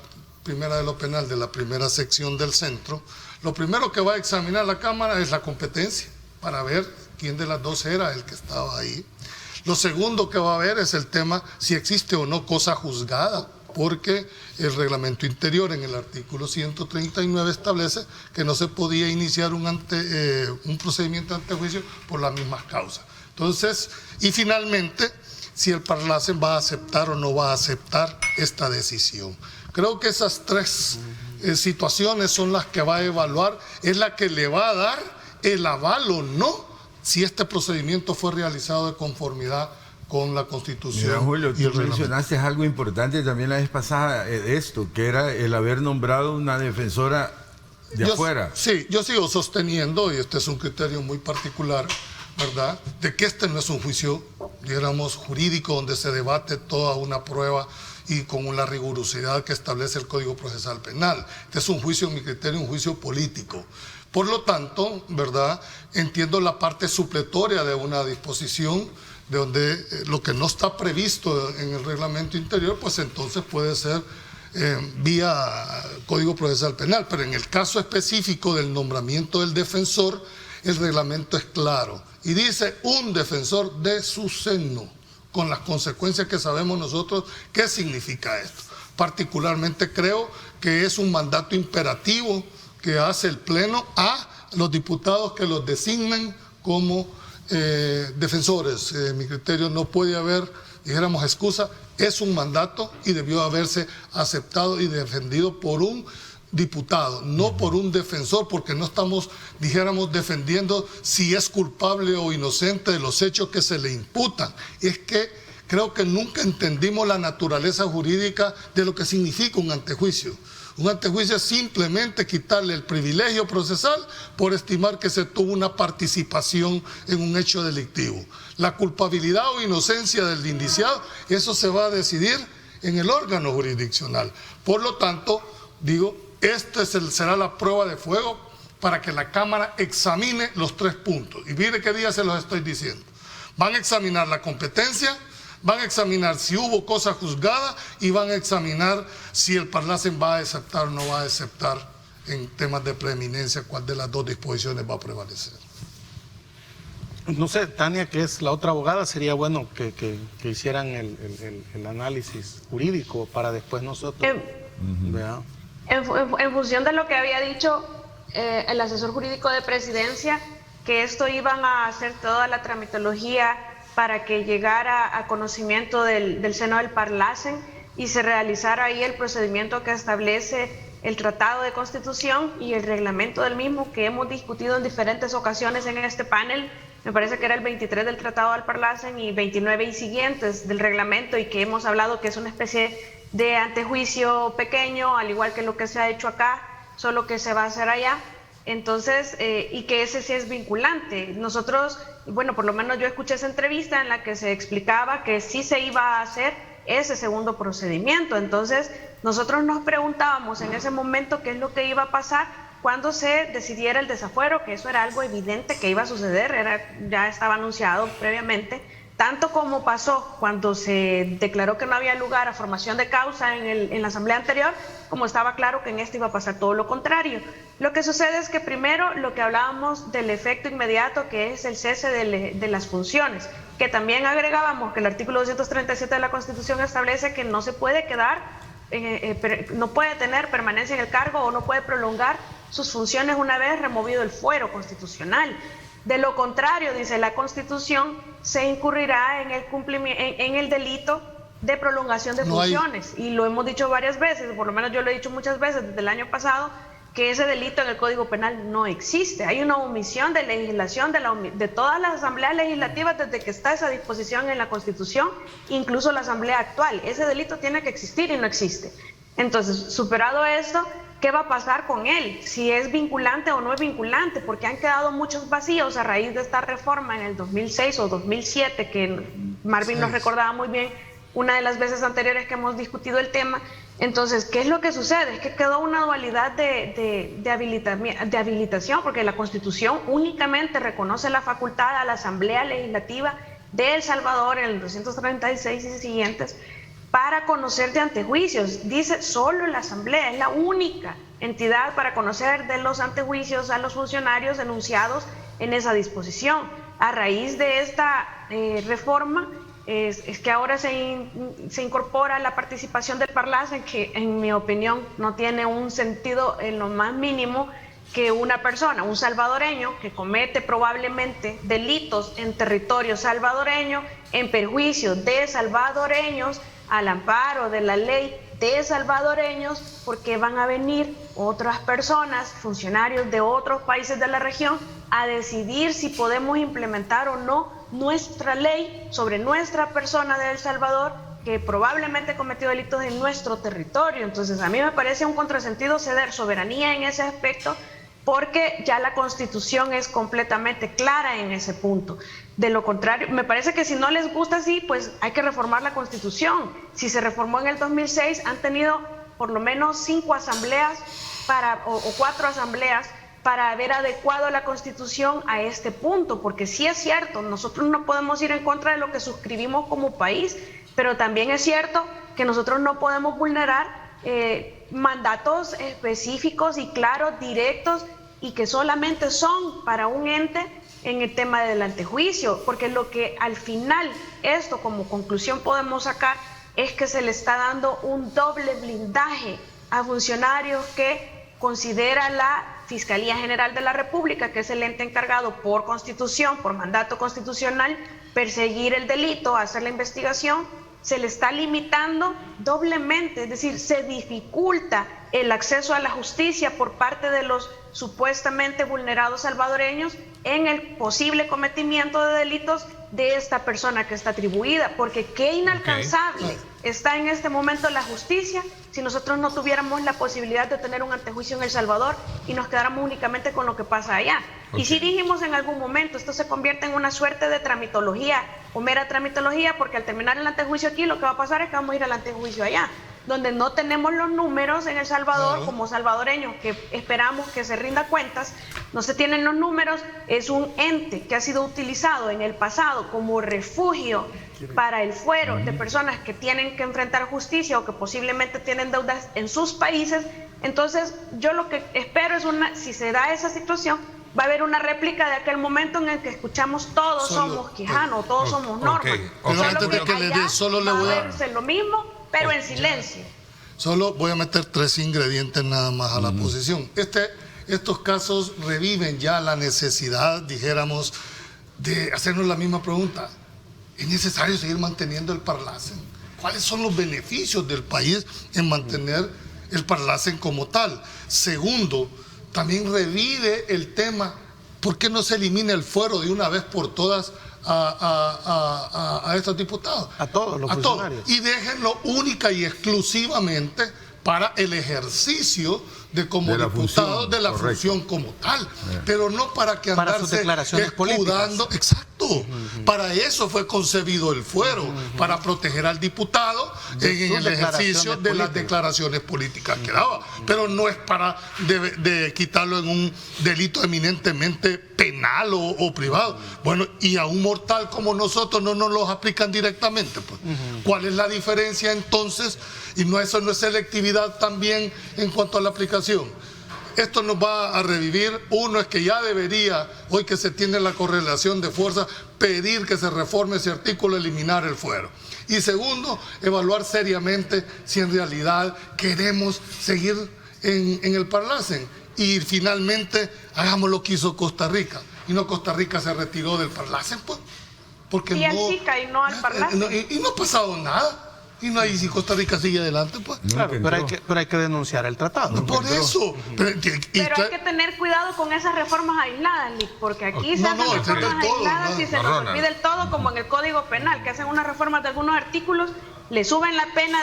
Primera de lo Penal de la primera sección del centro, lo primero que va a examinar la Cámara es la competencia para ver quién de las dos era el que estaba ahí. Lo segundo que va a ver es el tema si existe o no cosa juzgada, porque el reglamento interior en el artículo 139 establece que no se podía iniciar un procedimiento ante juicio por las mismas causas. Entonces, y finalmente, si el Parlacen va a aceptar o no va a aceptar esta decisión. Creo que esas tres situaciones son las que va a evaluar, es la que le va a dar el aval o no, si este procedimiento fue realizado de conformidad con la Constitución. Mira, Julio, tú mencionaste algo importante también la vez pasada de esto, que era el haber nombrado una defensora de afuera. Sí, yo sigo sosteniendo, y este es un criterio muy particular, ¿verdad?, de que este no es un juicio, digamos, jurídico donde se debate toda una prueba y con la rigurosidad que establece el Código Procesal Penal. Este es un juicio, en mi criterio, un juicio político. Por lo tanto, ¿verdad?, entiendo la parte supletoria de una disposición de donde lo que no está previsto en el reglamento interior, pues entonces puede ser vía Código Procesal Penal. Pero en el caso específico del nombramiento del defensor, el reglamento es claro y dice un defensor de su seno, con las consecuencias que sabemos nosotros. ¿Qué significa esto? Particularmente creo que es un mandato imperativo que hace el Pleno a los diputados que los designan como defensores. En mi criterio no puede haber, dijéramos, excusa. Es un mandato y debió haberse aceptado y defendido por un diputado, no por un defensor, porque no estamos, dijéramos, defendiendo si es culpable o inocente de los hechos que se le imputan. Es que creo que nunca entendimos la naturaleza jurídica de lo que significa un antejuicio. Un antejuicio es simplemente quitarle el privilegio procesal por estimar que se tuvo una participación en un hecho delictivo. La culpabilidad o inocencia del indiciado, eso se va a decidir en el órgano jurisdiccional. Por lo tanto, digo, esta será la prueba de fuego para que la Cámara examine los 3 puntos. Y mire qué día se los estoy diciendo. Van a examinar la competencia, van a examinar si hubo cosa juzgada y van a examinar si el Parlacen va a aceptar o no va a aceptar en temas de preeminencia cuál de las 2 disposiciones va a prevalecer. No sé, Tania, que es la otra abogada, sería bueno que hicieran el análisis jurídico para después nosotros. En función de lo que había dicho el asesor jurídico de Presidencia, que esto iban a hacer toda la tramitología para que llegara a conocimiento del Seno del Parlacen y se realizara ahí el procedimiento que establece el Tratado de Constitución y el reglamento del mismo, que hemos discutido en diferentes ocasiones en este panel. Me parece que era el 23 del Tratado del Parlacen y 29 y siguientes del reglamento, y que hemos hablado que es una especie de antejuicio pequeño, al igual que lo que se ha hecho acá, solo que se va a hacer allá. Entonces, y que ese sí es vinculante. Nosotros, bueno, por lo menos yo escuché esa entrevista en la que se explicaba que sí se iba a hacer ese segundo procedimiento. Entonces, nosotros nos preguntábamos en ese momento qué es lo que iba a pasar cuando se decidiera el desafuero, que eso era algo evidente que iba a suceder, ya estaba anunciado previamente, tanto como pasó cuando se declaró que no había lugar a formación de causa en la asamblea anterior, como estaba claro que en este iba a pasar todo lo contrario. Lo que sucede es que primero lo que hablábamos del efecto inmediato, que es el cese de las funciones, que también agregábamos que el artículo 237 de la Constitución establece que no se puede quedar, no puede tener permanencia en el cargo o no puede prolongar sus funciones una vez removido el fuero constitucional. De lo contrario, dice la Constitución, se incurrirá en el delito de prolongación de funciones. Y lo hemos dicho varias veces, por lo menos yo lo he dicho muchas veces desde el año pasado, que ese delito en el Código Penal no existe. Hay una omisión de legislación de todas las asambleas legislativas desde que está esa disposición en la Constitución, incluso la asamblea actual. Ese delito tiene que existir y no existe. Entonces, superado esto, ¿qué va a pasar con él? Si es vinculante o no es vinculante, porque han quedado muchos vacíos a raíz de esta reforma en el 2006 o 2007, que Marvin nos recordaba muy bien una de las veces anteriores que hemos discutido el tema. Entonces, ¿qué es lo que sucede? Es que quedó una dualidad de habilitación, porque la Constitución únicamente reconoce la facultad a la Asamblea Legislativa de El Salvador en el 236 y siguientes para conocer de antejuicios. Dice solo la Asamblea, es la única entidad para conocer de los antejuicios a los funcionarios denunciados en esa disposición. A raíz de esta reforma, es que ahora se incorpora la participación del Parlacen, que en mi opinión no tiene un sentido en lo más mínimo, que una persona, un salvadoreño, que comete probablemente delitos en territorio salvadoreño, en perjuicio de salvadoreños, al amparo de la ley de salvadoreños, porque van a venir otras personas, funcionarios de otros países de la región, a decidir si podemos implementar o no nuestra ley sobre nuestra persona de El Salvador, que probablemente cometió delitos en nuestro territorio. Entonces, a mí me parece un contrasentido ceder soberanía en ese aspecto, porque ya la Constitución es completamente clara en ese punto. De lo contrario, me parece que si no les gusta así, pues hay que reformar la Constitución. Si se reformó en el 2006, han tenido por lo menos 5 asambleas o 4 asambleas para haber adecuado la Constitución a este punto, porque sí es cierto, nosotros no podemos ir en contra de lo que suscribimos como país, pero también es cierto que nosotros no podemos vulnerar mandatos específicos y claros, directos, y que solamente son para un ente en el tema del antejuicio, porque lo que al final esto como conclusión podemos sacar es que se le está dando un doble blindaje a funcionarios que considera la Fiscalía General de la República, que es el ente encargado por Constitución, por mandato constitucional, perseguir el delito, hacer la investigación, se le está limitando doblemente, es decir, se dificulta el acceso a la justicia por parte de los supuestamente vulnerados salvadoreños en el posible cometimiento de delitos de esta persona que está atribuida, porque qué inalcanzable está en este momento la justicia si nosotros no tuviéramos la posibilidad de tener un antejuicio en El Salvador y nos quedáramos únicamente con lo que pasa allá. Y si dijimos en algún momento, esto se convierte en una suerte de tramitología o mera tramitología, porque al terminar el antejuicio aquí lo que va a pasar es que vamos a ir al antejuicio allá, donde no tenemos los números en El Salvador, como salvadoreños que esperamos que se rinda cuentas, no se tienen los números, es un ente que ha sido utilizado en el pasado como refugio para el fuero de personas que tienen que enfrentar justicia o que posiblemente tienen deudas en sus países. Entonces yo lo que espero es si se da esa situación, va a haber una réplica de aquel momento en el que escuchamos todos somos Quijano, todos somos Norma. Pero antes de que le dé, solo le voy a hacer lo mismo, pero en silencio. Solo voy a meter 3 ingredientes nada más a la posición. Estos casos reviven ya la necesidad, dijéramos, de hacernos la misma pregunta. ¿Es necesario seguir manteniendo el Parlacen? ¿Cuáles son los beneficios del país en mantener el Parlacen como tal? Segundo, también revive el tema, ¿por qué no se elimina el fuero de una vez por todas a estos diputados? A todos los funcionarios. Y déjenlo única y exclusivamente para el ejercicio de como diputados de la función como tal, pero no para que andarse escudando. Exacto. Para eso fue concebido el fuero, para proteger al diputado en el ejercicio de las declaraciones políticas que daba, pero no es para de quitarlo en un delito eminentemente penal o privado. Bueno, y a un mortal como nosotros no nos los aplican directamente, pues. ¿Cuál es la diferencia entonces? Y eso no es selectividad también en cuanto a la aplicación. Esto nos va a revivir. Uno es que ya debería, hoy que se tiene la correlación de fuerza, pedir que se reforme ese artículo, eliminar el fuero. Y segundo, evaluar seriamente si en realidad queremos seguir en el Parlacen. Y finalmente hagamos lo que hizo Costa Rica. Y no, Costa Rica se retiró del Parlacen, pues. Porque y al SICA y no al Parlacen. Y no ha pasado nada. Y no hay, si Costa Rica sigue adelante, pues. Claro, pero hay que denunciar el tratado. Por eso. Pero hay que tener cuidado con esas reformas aisladas, Lick, porque aquí se hacen reformas aisladas y se nos olvida el todo, como en el Código Penal, que hacen unas reformas de algunos artículos, le suben la pena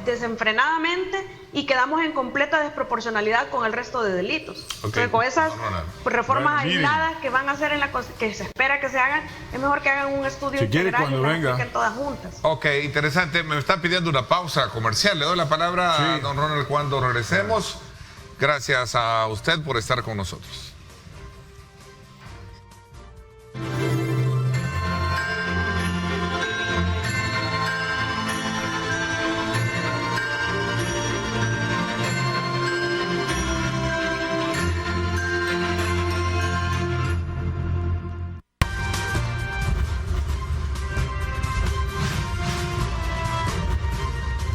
desenfrenadamente y quedamos en completa desproporcionalidad con el resto de delitos. Entonces, con esas reformas aisladas que van a hacer que se espera que se hagan, es mejor que hagan un estudio integral y las apliquen todas juntas. Ok, interesante. Me están pidiendo una pausa comercial. Le doy la palabra a don Ronald cuando regresemos. Gracias a usted por estar con nosotros.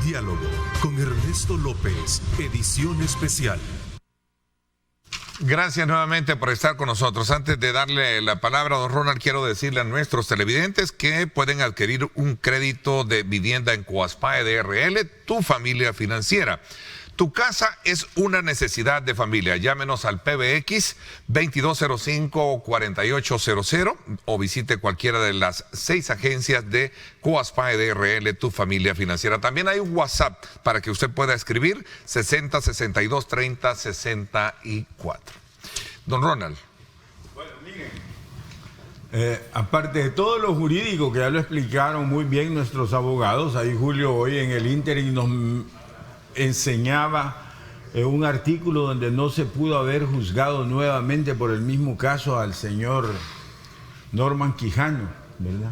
Diálogo con Ernesto López, edición especial. Gracias nuevamente por estar con nosotros. Antes de darle la palabra a don Ronald, quiero decirle a nuestros televidentes que pueden adquirir un crédito de vivienda en Coaspae DRL, tu familia financiera. Tu casa es una necesidad de familia. Llámenos al PBX 2205-4800 o visite cualquiera de las 6 agencias de Coaspae DRL, tu familia financiera. También hay un WhatsApp para que usted pueda escribir 60 62 30 64. Don Ronald. Bueno, miren, aparte de todo lo jurídico que ya lo explicaron muy bien nuestros abogados, ahí Julio hoy en el ínterin nos enseñaba un artículo donde no se pudo haber juzgado nuevamente por el mismo caso al señor Norman Quijano, ¿verdad?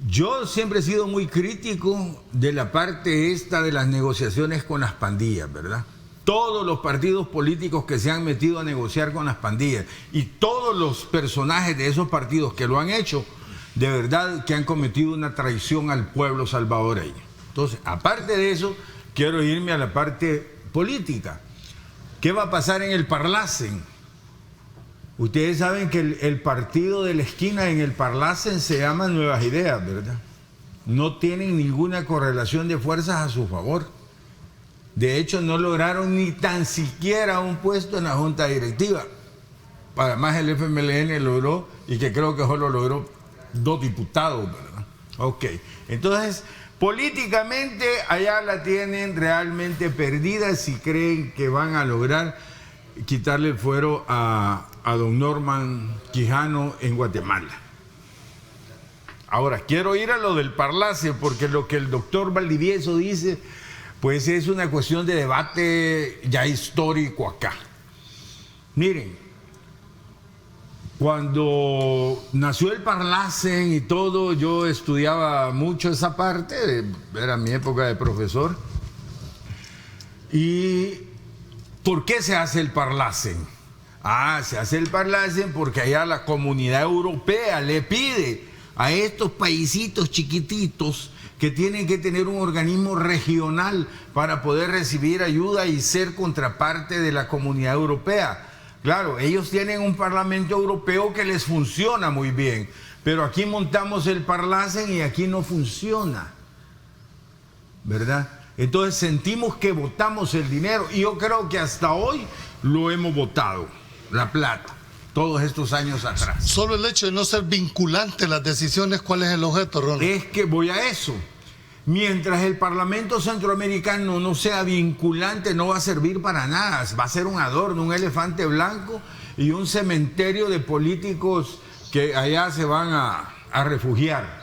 Yo siempre he sido muy crítico de la parte esta de las negociaciones con las pandillas, ¿verdad? Todos los partidos políticos que se han metido a negociar con las pandillas y todos los personajes de esos partidos que lo han hecho, de verdad que han cometido una traición al pueblo salvadoreño. Entonces, aparte de eso, quiero irme a la parte política. ¿Qué va a pasar en el Parlacen? Ustedes saben que el partido de la esquina en el Parlacen se llama Nuevas Ideas, ¿verdad? no tienen ninguna correlación de fuerzas a su favor. De hecho, no lograron ni tan siquiera un puesto en la junta directiva. Además, el FMLN logró, y que creo que solo logró 2 diputados, ¿verdad? Ok, entonces, políticamente allá la tienen realmente perdida si creen que van a lograr quitarle el fuero a don Norman Quijano en Guatemala. Ahora, quiero ir a lo del Parlace, porque lo que el doctor Valdivieso dice, pues es una cuestión de debate ya histórico acá. Miren, cuando nació el Parlacen y todo, yo estudiaba mucho esa parte, era mi época de profesor. ¿Y por qué se hace el Parlacen? Se hace el Parlacen porque allá la Comunidad Europea le pide a estos paisitos chiquititos que tienen que tener un organismo regional para poder recibir ayuda y ser contraparte de la Comunidad Europea. Claro, ellos tienen un Parlamento Europeo que les funciona muy bien, pero aquí montamos el Parlacen y aquí no funciona, ¿verdad? Entonces sentimos que votamos el dinero y yo creo que hasta hoy lo hemos votado, la plata, todos estos años atrás. Solo el hecho de no ser vinculante las decisiones, ¿cuál es el objeto, Ronald? Es que voy a eso. Mientras el Parlamento Centroamericano no sea vinculante, no va a servir para nada. Va a ser un adorno, un elefante blanco y un cementerio de políticos que allá se van a refugiar.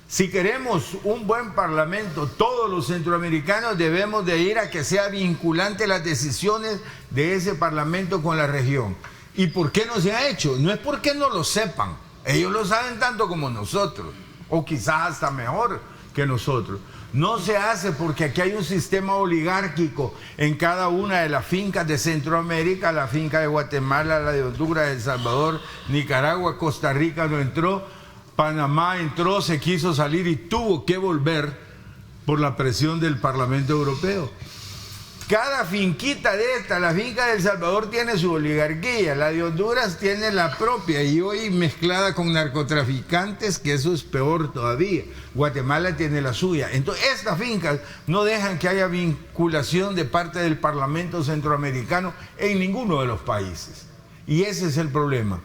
Si queremos un buen Parlamento, todos los centroamericanos debemos de ir a que sea vinculante las decisiones de ese Parlamento con la región. ¿Y por qué no se ha hecho? No es porque no lo sepan. Ellos lo saben tanto como nosotros, o quizás hasta mejor que nosotros. No se hace porque aquí hay un sistema oligárquico en cada una de las fincas de Centroamérica, la finca de Guatemala, la de Honduras, El Salvador, Nicaragua, Costa Rica no entró, Panamá entró, se quiso salir y tuvo que volver por la presión del Parlamento Europeo. Cada finquita de esta, la finca de El Salvador tiene su oligarquía, la de Honduras tiene la propia y hoy mezclada con narcotraficantes, que eso es peor todavía. Guatemala tiene la suya. Entonces, estas fincas no dejan que haya vinculación de parte del Parlamento Centroamericano en ninguno de los países. Y ese es el problema.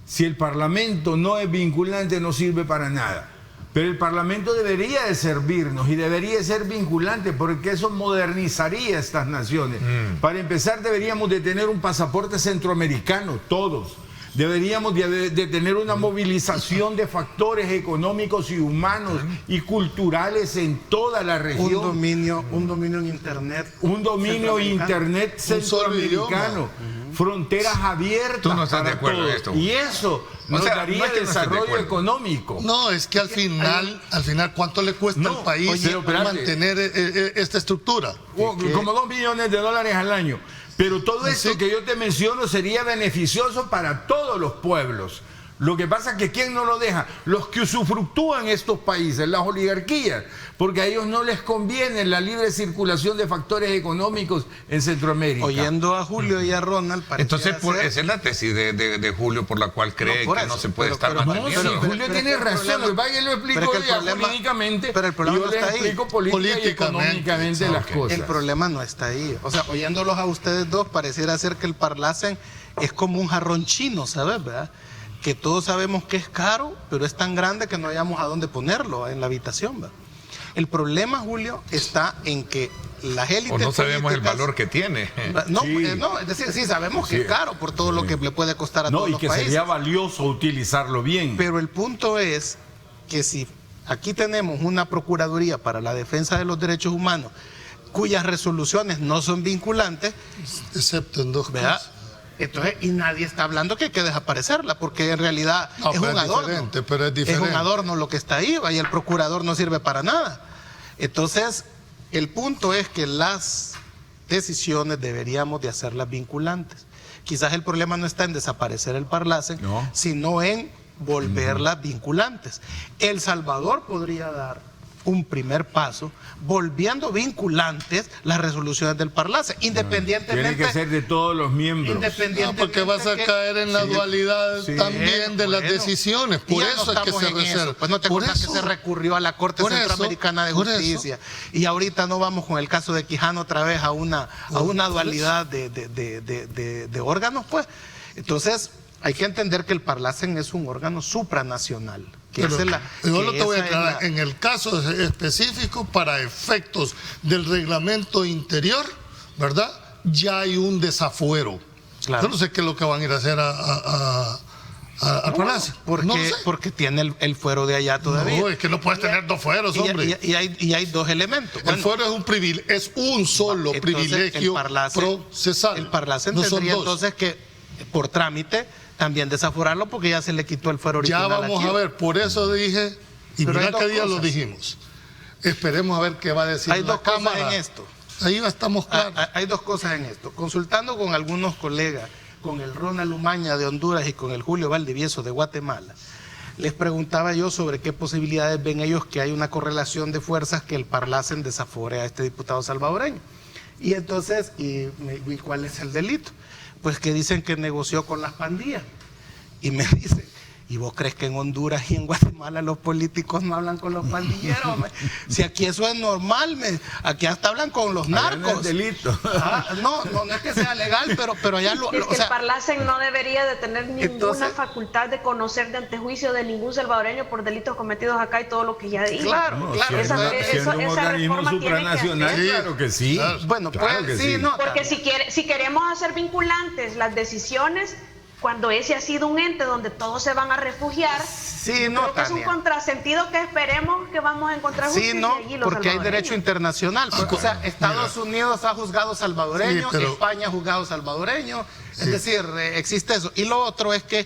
Si el Parlamento no es vinculante, no sirve para nada. Pero el Parlamento debería de servirnos y debería de ser vinculante porque eso modernizaría estas naciones. Para empezar, deberíamos de tener un pasaporte centroamericano, todos. Deberíamos de tener una movilización de factores económicos y humanos y culturales en toda la región. Un dominio en Internet. Un dominio Internet centroamericano. Fronteras abiertas. Tú no estás de acuerdo en esto. Y eso nos daría desarrollo económico. No, es que al final, ¿cuánto le cuesta al país mantener esta estructura? Como $2 millones al año. Pero todo esto que yo te menciono sería beneficioso para todos los pueblos. Lo que pasa es que ¿quién no lo deja? Los que usufructúan estos países, las oligarquías, porque a ellos no les conviene la libre circulación de factores económicos en Centroamérica. Oyendo a Julio y a Ronald, entonces esa es la tesis de Julio por la cual cree que no se puede estar manteniendo. Julio tiene razón, lo explico jurídicamente, pero el problema yo no les está explico política y económicamente las cosas. El problema no está ahí. O sea, oyéndolos a ustedes dos, pareciera ser que el Parlacen es como un jarrón chino, ¿sabes? ¿Verdad? Que todos sabemos que es caro, pero es tan grande que no hayamos a dónde ponerlo en la habitación, ¿verdad? El problema, Julio, está en que las élites... O no sabemos el valor que tiene. No, es decir, sí sabemos que es caro por todo lo que le puede costar a todos los países. No, y que sería valioso utilizarlo bien. Pero el punto es que si aquí tenemos una Procuraduría para la Defensa de los Derechos Humanos, cuyas resoluciones no son vinculantes... Excepto en 2 casos. Entonces, y nadie está hablando que hay que desaparecerla, porque en realidad es un adorno. Pero es diferente. Es un adorno lo que está ahí, y el procurador no sirve para nada. Entonces, el punto es que las decisiones deberíamos de hacerlas vinculantes. Quizás el problema no está en desaparecer el Parlacen, sino en volverlas vinculantes. El Salvador podría dar un primer paso, volviendo vinculantes las resoluciones del Parlacen, independientemente... Tiene que ser de todos los miembros. Porque vas a caer en la dualidad también de las decisiones. Por eso es que se reserva. Pues no te acuerdas que se recurrió a la Corte Centroamericana de Justicia. Y ahorita no vamos con el caso de Quijano otra vez a una dualidad de órganos, pues. Entonces, hay que entender que el Parlacen es un órgano supranacional. Yo lo te voy a aclarar. En el caso específico, para efectos del reglamento interior, ¿verdad? Ya hay un desafuero. Claro. Yo no sé qué es lo que van a ir a hacer al Parlacen. Porque tiene el fuero de allá todavía. No, es que no puedes tener dos fueros, hombre. Y hay dos elementos. El fuero es un solo privilegio procesal. El Parlacen tendría entonces que, por trámite, también desaforarlo porque ya se le quitó el fuero original. Ya vamos a ver, por eso dije, y mira qué día lo dijimos. Esperemos a ver qué va a decir la Cámara. Hay dos cosas en esto. Ahí estamos claros. Hay dos cosas en esto. Consultando con algunos colegas, con el Ronald Umaña de Honduras y con el Julio Valdivieso de Guatemala, les preguntaba yo sobre qué posibilidades ven ellos que hay una correlación de fuerzas que el Parlacen desafore a este diputado salvadoreño. Y entonces, ¿y cuál es el delito? Pues que dicen que negoció con las pandillas. Y me dicen, ¿y vos crees que en Honduras y en Guatemala los políticos no hablan con los pandilleros? Si aquí eso es normal, aquí hasta hablan con los narcos. No es delito. No es que sea legal, pero allá es que el Parlacen no debería de tener ninguna facultad de conocer de antejuicio de ningún salvadoreño por delitos cometidos acá y todo lo que ya dije. Claro. Siendo un organismo supranacional, claro que sí. Bueno, claro pues que sí, no. Porque si queremos hacer vinculantes las decisiones, cuando ese ha sido un ente donde todos se van a refugiar, creo que es un contrasentido que esperemos que vamos a encontrar justicia allí los porque hay derecho internacional. O sea, Estados Unidos ha juzgado salvadoreños, España ha juzgado salvadoreños, es decir, existe eso. Y lo otro es que...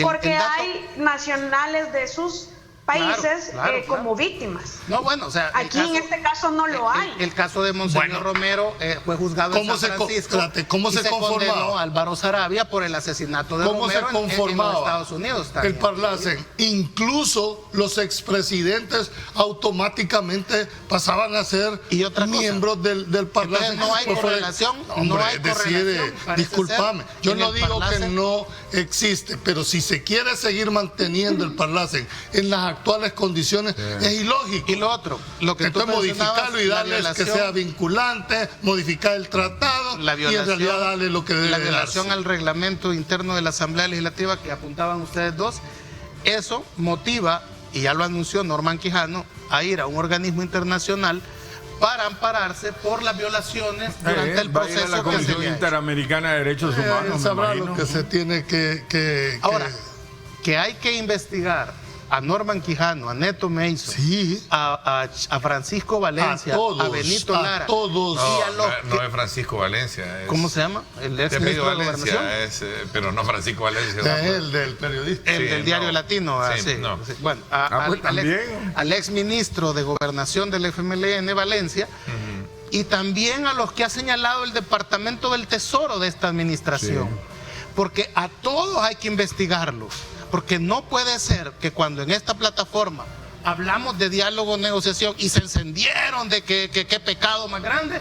Porque hay nacionales de sus países como víctimas. No, bueno, o sea, aquí en este caso no lo hay. El caso de Monseñor Romero fue juzgado en San Francisco. ¿Cómo se conformaba? A Álvaro Sarabia por el asesinato de Romero en los Estados Unidos también. El Parlacen, incluso los expresidentes automáticamente pasaban a ser miembros del Parlacen. No hay correlación. Discúlpame, yo no digo que no existe, pero si se quiere seguir manteniendo el Parlacen en las actuales condiciones, es ilógico. Y lo otro, entonces modificarlo y darles que sea vinculante, modificar el tratado y en realidad darle lo que debe darse. La violación al reglamento interno de la Asamblea Legislativa que apuntaban ustedes dos, eso motiva, y ya lo anunció Norman Quijano, a ir a un organismo internacional para ampararse por las violaciones durante el proceso. La Comisión Interamericana de Derechos Humanos. Sabrá lo que se tiene que... Ahora, que hay que investigar a Norman Quijano, a Neto Mason, a Francisco Valencia, a Benito Lara. A todos. No es Francisco Valencia. ¿Cómo se llama? El ex ministro de Gobernación. Pero no Francisco Valencia. Es el del periodista. El del Diario Latino. Bueno, al ex ministro de Gobernación del FMLN, Valencia, y también a los que ha señalado el Departamento del Tesoro de esta administración. Porque a todos hay que investigarlos. Porque no puede ser que cuando en esta plataforma hablamos de diálogo, negociación y se encendieron de que qué pecado más grande.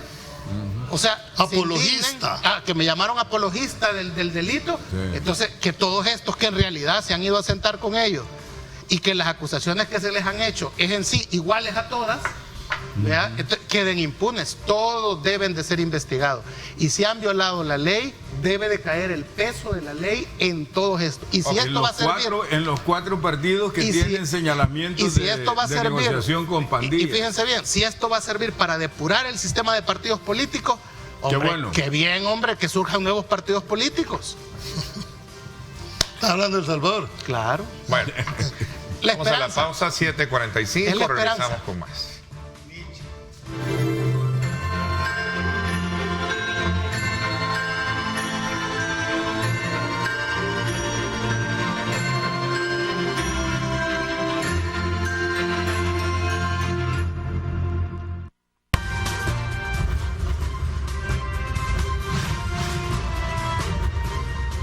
O sea, apologista. Que me llamaron apologista del delito. Entonces, que todos estos que en realidad se han ido a sentar con ellos y que las acusaciones que se les han hecho es en sí iguales a todas, entonces, queden impunes. Todos deben de ser investigados. Y si han violado la ley, debe de caer el peso de la ley en todo esto. Y si esto va a servir... En los 4 partidos que tienen señalamientos de negociación con pandillas. Y fíjense bien, si esto va a servir para depurar el sistema de partidos políticos, qué bien, hombre, que surjan nuevos partidos políticos. ¿Está hablando de El Salvador? Claro. Bueno, vamos a la pausa, 7:45, regresamos con más.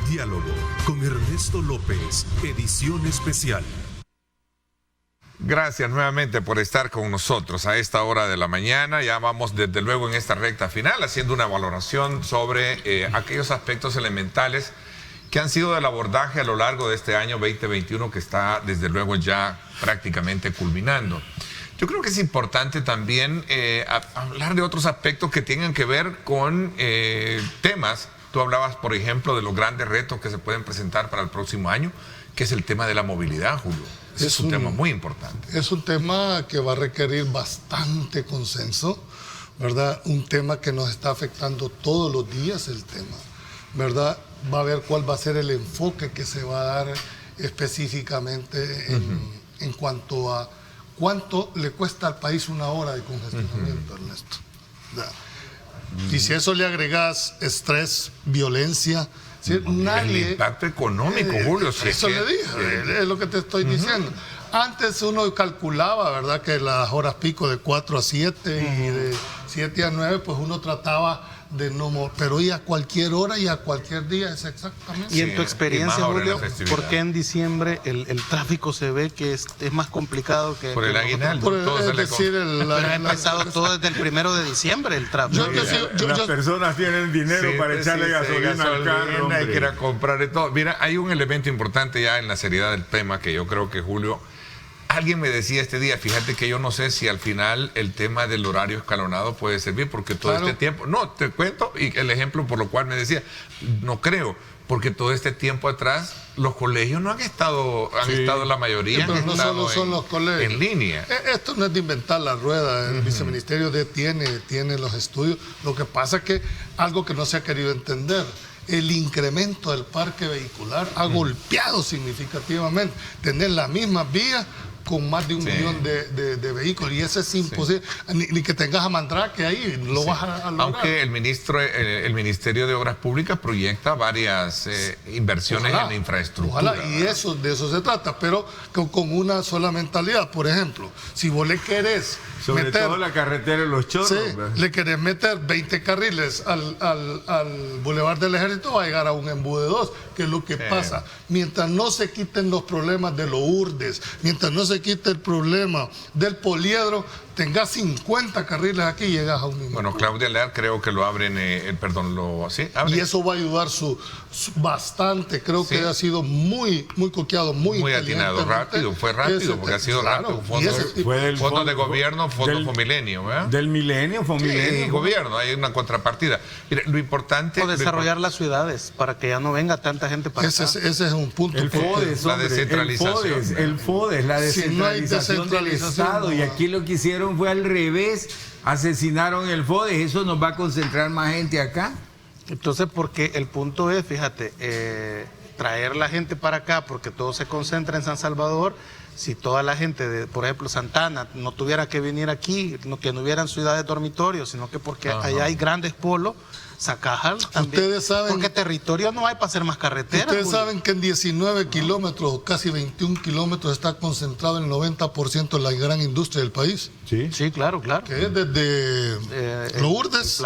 Diálogo con Ernesto López, edición especial. Gracias nuevamente por estar con nosotros a esta hora de la mañana. Ya vamos desde luego en esta recta final haciendo una valoración sobre aquellos aspectos elementales que han sido del abordaje a lo largo de este año 2021 que está desde luego ya prácticamente culminando. Yo creo que es importante también hablar de otros aspectos que tengan que ver con temas. Tú hablabas, por ejemplo, de los grandes retos que se pueden presentar para el próximo año, que es el tema de la movilidad, Julio. Es un tema muy importante. Es un tema que va a requerir bastante consenso, ¿verdad? Un tema que nos está afectando todos los días el tema, ¿verdad? Va a ver cuál va a ser el enfoque que se va a dar específicamente en cuanto a cuánto le cuesta al país una hora de congestionamiento, Ernesto. Y si a eso le agregas estrés, violencia, ¿sí? Nadie, el impacto económico, Julio. Eso le dije, es lo que te estoy diciendo. Antes uno calculaba, ¿verdad?, que las horas pico de 4 a 7 y de 7 a 9, pues uno trataba de no, pero hoy a cualquier hora y a cualquier día es exactamente. Y en tu experiencia, Julio, ¿por qué en diciembre el tráfico se ve que es más complicado que... Por el aguinaldo. Es decir, pero ha empezado todo desde el 1 de diciembre el tráfico. Las personas tienen dinero para echarle gasolina al carro. Hay que ir a comprar de todo. Mira, hay un elemento importante ya en la seriedad del tema que yo creo que, Julio, alguien me decía este día, fíjate que yo no sé si al final el tema del horario escalonado puede servir, porque todo este tiempo, no, te cuento, y el ejemplo por lo cual me decía, no creo, porque todo este tiempo atrás los colegios no han estado, estado la mayoría, pero no solo son los colegios en línea. Esto no es de inventar la rueda, el viceministerio tiene los estudios, lo que pasa es que algo que no se ha querido entender, el incremento del parque vehicular ha golpeado significativamente, tener las mismas vías con más de 1 millón de vehículos, y eso es imposible, ni que tengas a Mandrake ahí, lo vas a lograr. Aunque el Ministerio de Obras Públicas proyecta varias inversiones en infraestructura. Ojalá, y de eso se trata, pero con una sola mentalidad. Por ejemplo, si vos le querés sobre meter, todo la carretera de los Chorros, le querés meter 20 carriles al Boulevard del Ejército, va a llegar a un embudo de 2, que es lo que pasa. Mientras no se quiten los problemas de los urdes, mientras no se quite el problema del poliedro, tengas 50 carriles aquí y llegas a un mismo. Bueno, Claudia Leal creo que lo abren, y eso va a ayudar bastante, creo que ha sido muy coqueado, muy atinado, fue rápido, porque ha sido rápido. Fondos de gobierno, fondos Fomilenio, ¿verdad? Del milenio, Fomilenio. Sí, gobierno, hay una contrapartida. Mira, lo importante... O desarrollar las ciudades, para que ya no venga tanta gente para acá. Ese es un punto. El FODES, la descentralización. El FODES, la descentralización del Estado, y aquí lo que hicieron fue al revés, asesinaron el FODES, eso nos va a concentrar más gente acá. Entonces, porque el punto es, fíjate, traer la gente para acá, porque todo se concentra en San Salvador. Si toda la gente de, por ejemplo, Santana, no tuviera que venir aquí, que no hubieran ciudades dormitorios, sino que porque allá hay grandes polos, Zacajal también. Ustedes saben, porque territorio no hay para hacer más carreteras. Ustedes saben que en 19 kilómetros, casi 21 kilómetros, está concentrado el 90% de la gran industria del país. Sí, claro. Que es desde Lourdes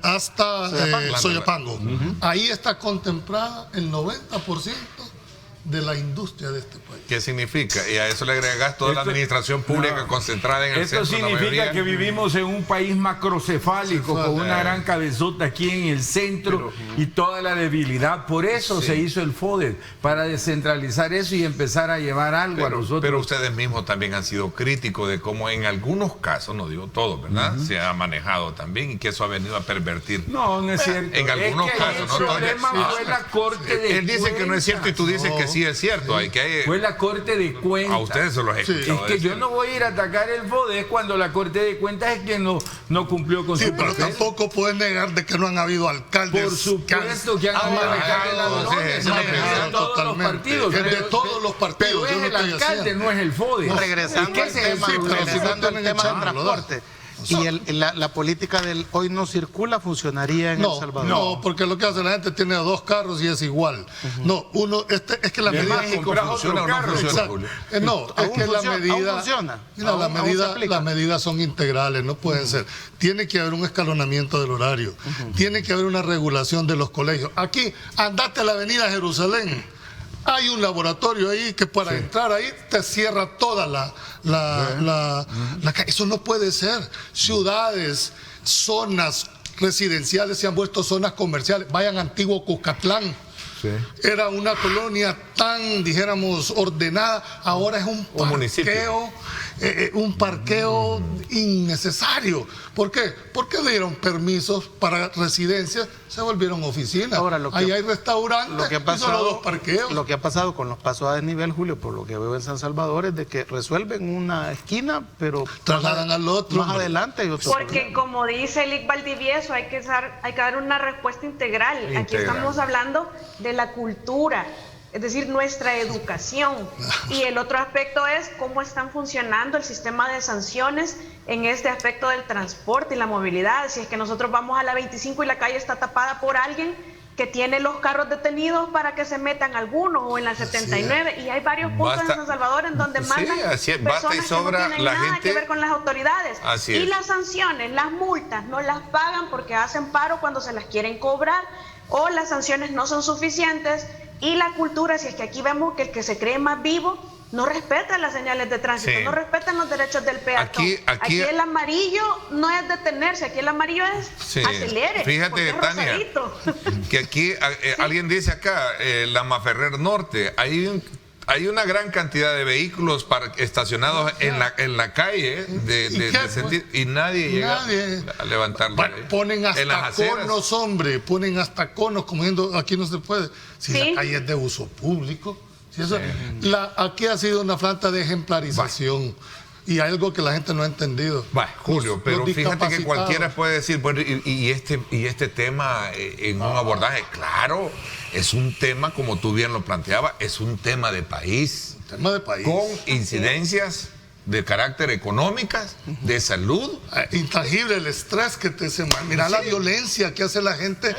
hasta Soyapango. Ahí está contemplada el 90% de la industria de este país. ¿Qué significa? Y a eso le agregas toda la administración pública concentrada en el centro. Esto significa que vivimos en un país macrocefálico, con una gran cabezota aquí en el centro y toda la debilidad. Por eso se hizo el FODES, para descentralizar eso y empezar a llevar algo a nosotros. Pero ustedes mismos también han sido críticos de cómo en algunos casos, no digo todos, ¿verdad? Se ha manejado también, y que eso ha venido a pervertir. No es cierto. En algunos casos. El problema fue la Corte de Él dice que no es cierto y tú dices que sí es cierto. Fue la Corte de Cuentas. A ustedes se los he escuchado. Es que yo no voy a ir a atacar el FODES cuando la Corte de Cuentas es que no cumplió con su pero proceso. Tampoco puedes negar de que no han habido alcaldes. Por supuesto que han habido alcaldes de todos los partidos. De todos los partidos. Pero es el alcalde, no es el FODES. Regresando al tema del transporte. Y la política del hoy no circula funcionaría en El Salvador. No, porque lo que hace la gente tiene 2 carros y es igual. No, es que la medida funciona o no funciona, Julio. No, es que la medida. Mira, las medidas son integrales, no pueden ser. Tiene que haber un escalonamiento del horario. Tiene que haber una regulación de los colegios. Aquí, andate a la avenida Jerusalén. Hay un laboratorio ahí que para entrar ahí te cierra toda la calle. Eso no puede ser. Ciudades, zonas residenciales se han vuelto zonas comerciales. Vayan a Antiguo Cuscatlán. Sí. Era una colonia tan, dijéramos, ordenada. Ahora es un parqueo innecesario. ¿Por qué? Porque le dieron permisos para residencias, se volvieron oficinas. Ahora, ahí hay restaurantes y solo 2 parqueos. Lo que ha pasado con los pasos a desnivel, Julio, por lo que veo en San Salvador, es de que resuelven una esquina, pero trasladan al otro. Más adelante hay otro Porque problema. Como dice Lic Valdivieso, hay que dar una respuesta integral. Aquí estamos hablando de la cultura, es decir, nuestra educación. Y el otro aspecto es cómo están funcionando el sistema de sanciones en este aspecto del transporte y la movilidad. Si es que nosotros vamos a la 25 y la calle está tapada por alguien que tiene los carros detenidos para que se metan algunos, o en la 79, y hay varios puntos en San Salvador en donde mandan personas que no tienen nada que ver con las autoridades. Y las sanciones, las multas, no las pagan porque hacen paro cuando se las quieren cobrar, o las sanciones no son suficientes. Y la cultura, si es que aquí vemos que el que se cree más vivo no respeta las señales de tránsito, no respetan los derechos del peatón. Aquí el amarillo no es detenerse, aquí el amarillo es acelere. Fíjate, Tania, que aquí alguien dice acá, la Maferrer Norte, hay una gran cantidad de vehículos estacionados en la calle y nadie llega a levantarlo. Ponen hasta conos, hombre, ponen hasta conos, como diciendo, aquí no se puede. Si la calle es de uso público. Si eso, aquí ha sido una falta de ejemplarización. Y hay algo que la gente no ha entendido. Julio, pero fíjate que cualquiera puede decir, bueno, y este tema en un abordaje, claro, es un tema, como tú bien lo planteabas, es un tema de país. Con incidencias de carácter económicas, de salud. Intangible, el estrés que mira la violencia que hace la gente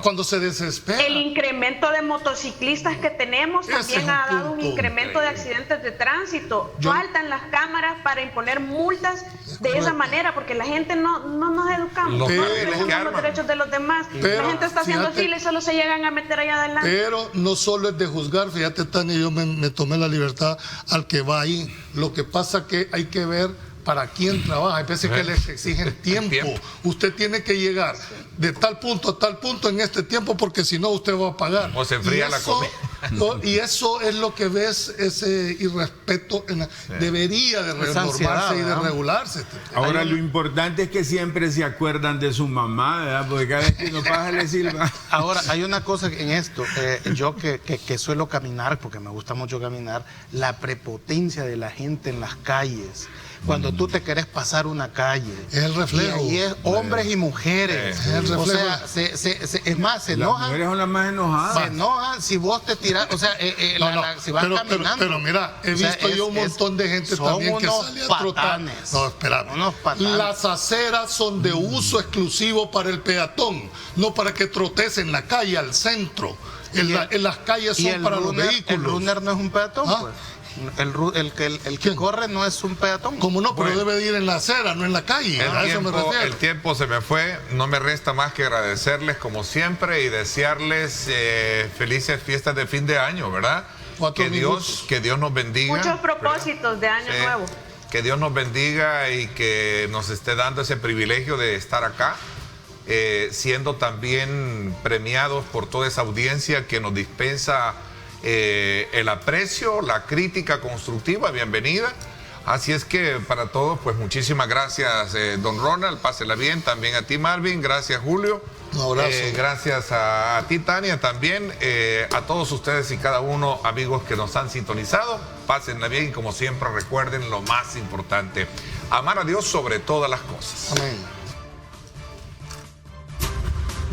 cuando se desespera. El incremento de motociclistas que tenemos también ha dado un incremento de accidentes de tránsito. Faltan las cámaras para imponer multas de esa manera, porque la gente no nos educamos, no respetamos los derechos de los demás. La gente está haciendo fila y solo se llegan a meter allá adelante. Pero no solo es de juzgar, fíjate, Tania, yo me tomé la libertad al que va ahí. Lo que pasa que hay que ver para quién trabaja. Hay veces que les exigen tiempo. Usted tiene que llegar de tal punto a tal punto en este tiempo, porque si no usted va a pagar. O se enfría la comida. Y eso es lo que ves, ese irrespeto. Debería de normarse y de regularse. Ahora, lo importante es que siempre se acuerdan de su mamá, ¿verdad? Porque cada vez que nos pasa le silba. Ahora, hay una cosa en esto. Yo que suelo caminar, porque me gusta mucho caminar, la prepotencia de la gente en las calles. Cuando tú te querés pasar una calle, es el reflejo. Y es hombres y mujeres. Es el reflejo. O sea, es más, se enojan. Las mujeres son las más enojadas. Se enojan si vos te tirás, o sea, si vas caminando. Pero mira, he visto yo un montón de gente también que sale a trotar. No, espérame. Las aceras son de uso exclusivo para el peatón, no para que trotes en la calle, al centro. En las calles son para los vehículos. El runner no es un peatón, pues. El que corre no es un peatón. ¿Cómo no? Pero debe de ir en la acera, no en la calle. El tiempo se me fue. No me resta más que agradecerles como siempre y desearles felices fiestas de fin de año, ¿verdad? Que Dios nos bendiga. Muchos propósitos de año nuevo. Que Dios nos bendiga y que nos esté dando ese privilegio de estar acá, siendo también premiados por toda esa audiencia que nos dispensa el aprecio, la crítica constructiva, bienvenida. Así es que para todos, pues muchísimas gracias, don Ronald, pásela bien, también a ti, Marvin, gracias, Julio. Un abrazo. Gracias a ti, Tania, también, a todos ustedes y cada uno, amigos que nos han sintonizado, pásenla bien y como siempre recuerden lo más importante, amar a Dios sobre todas las cosas. Amén.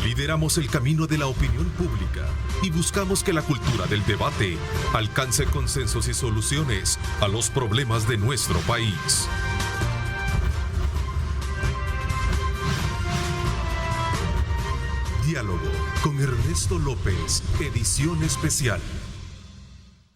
Lideramos el camino de la opinión pública y buscamos que la cultura del debate alcance consensos y soluciones a los problemas de nuestro país. Diálogo con Ernesto López, edición especial.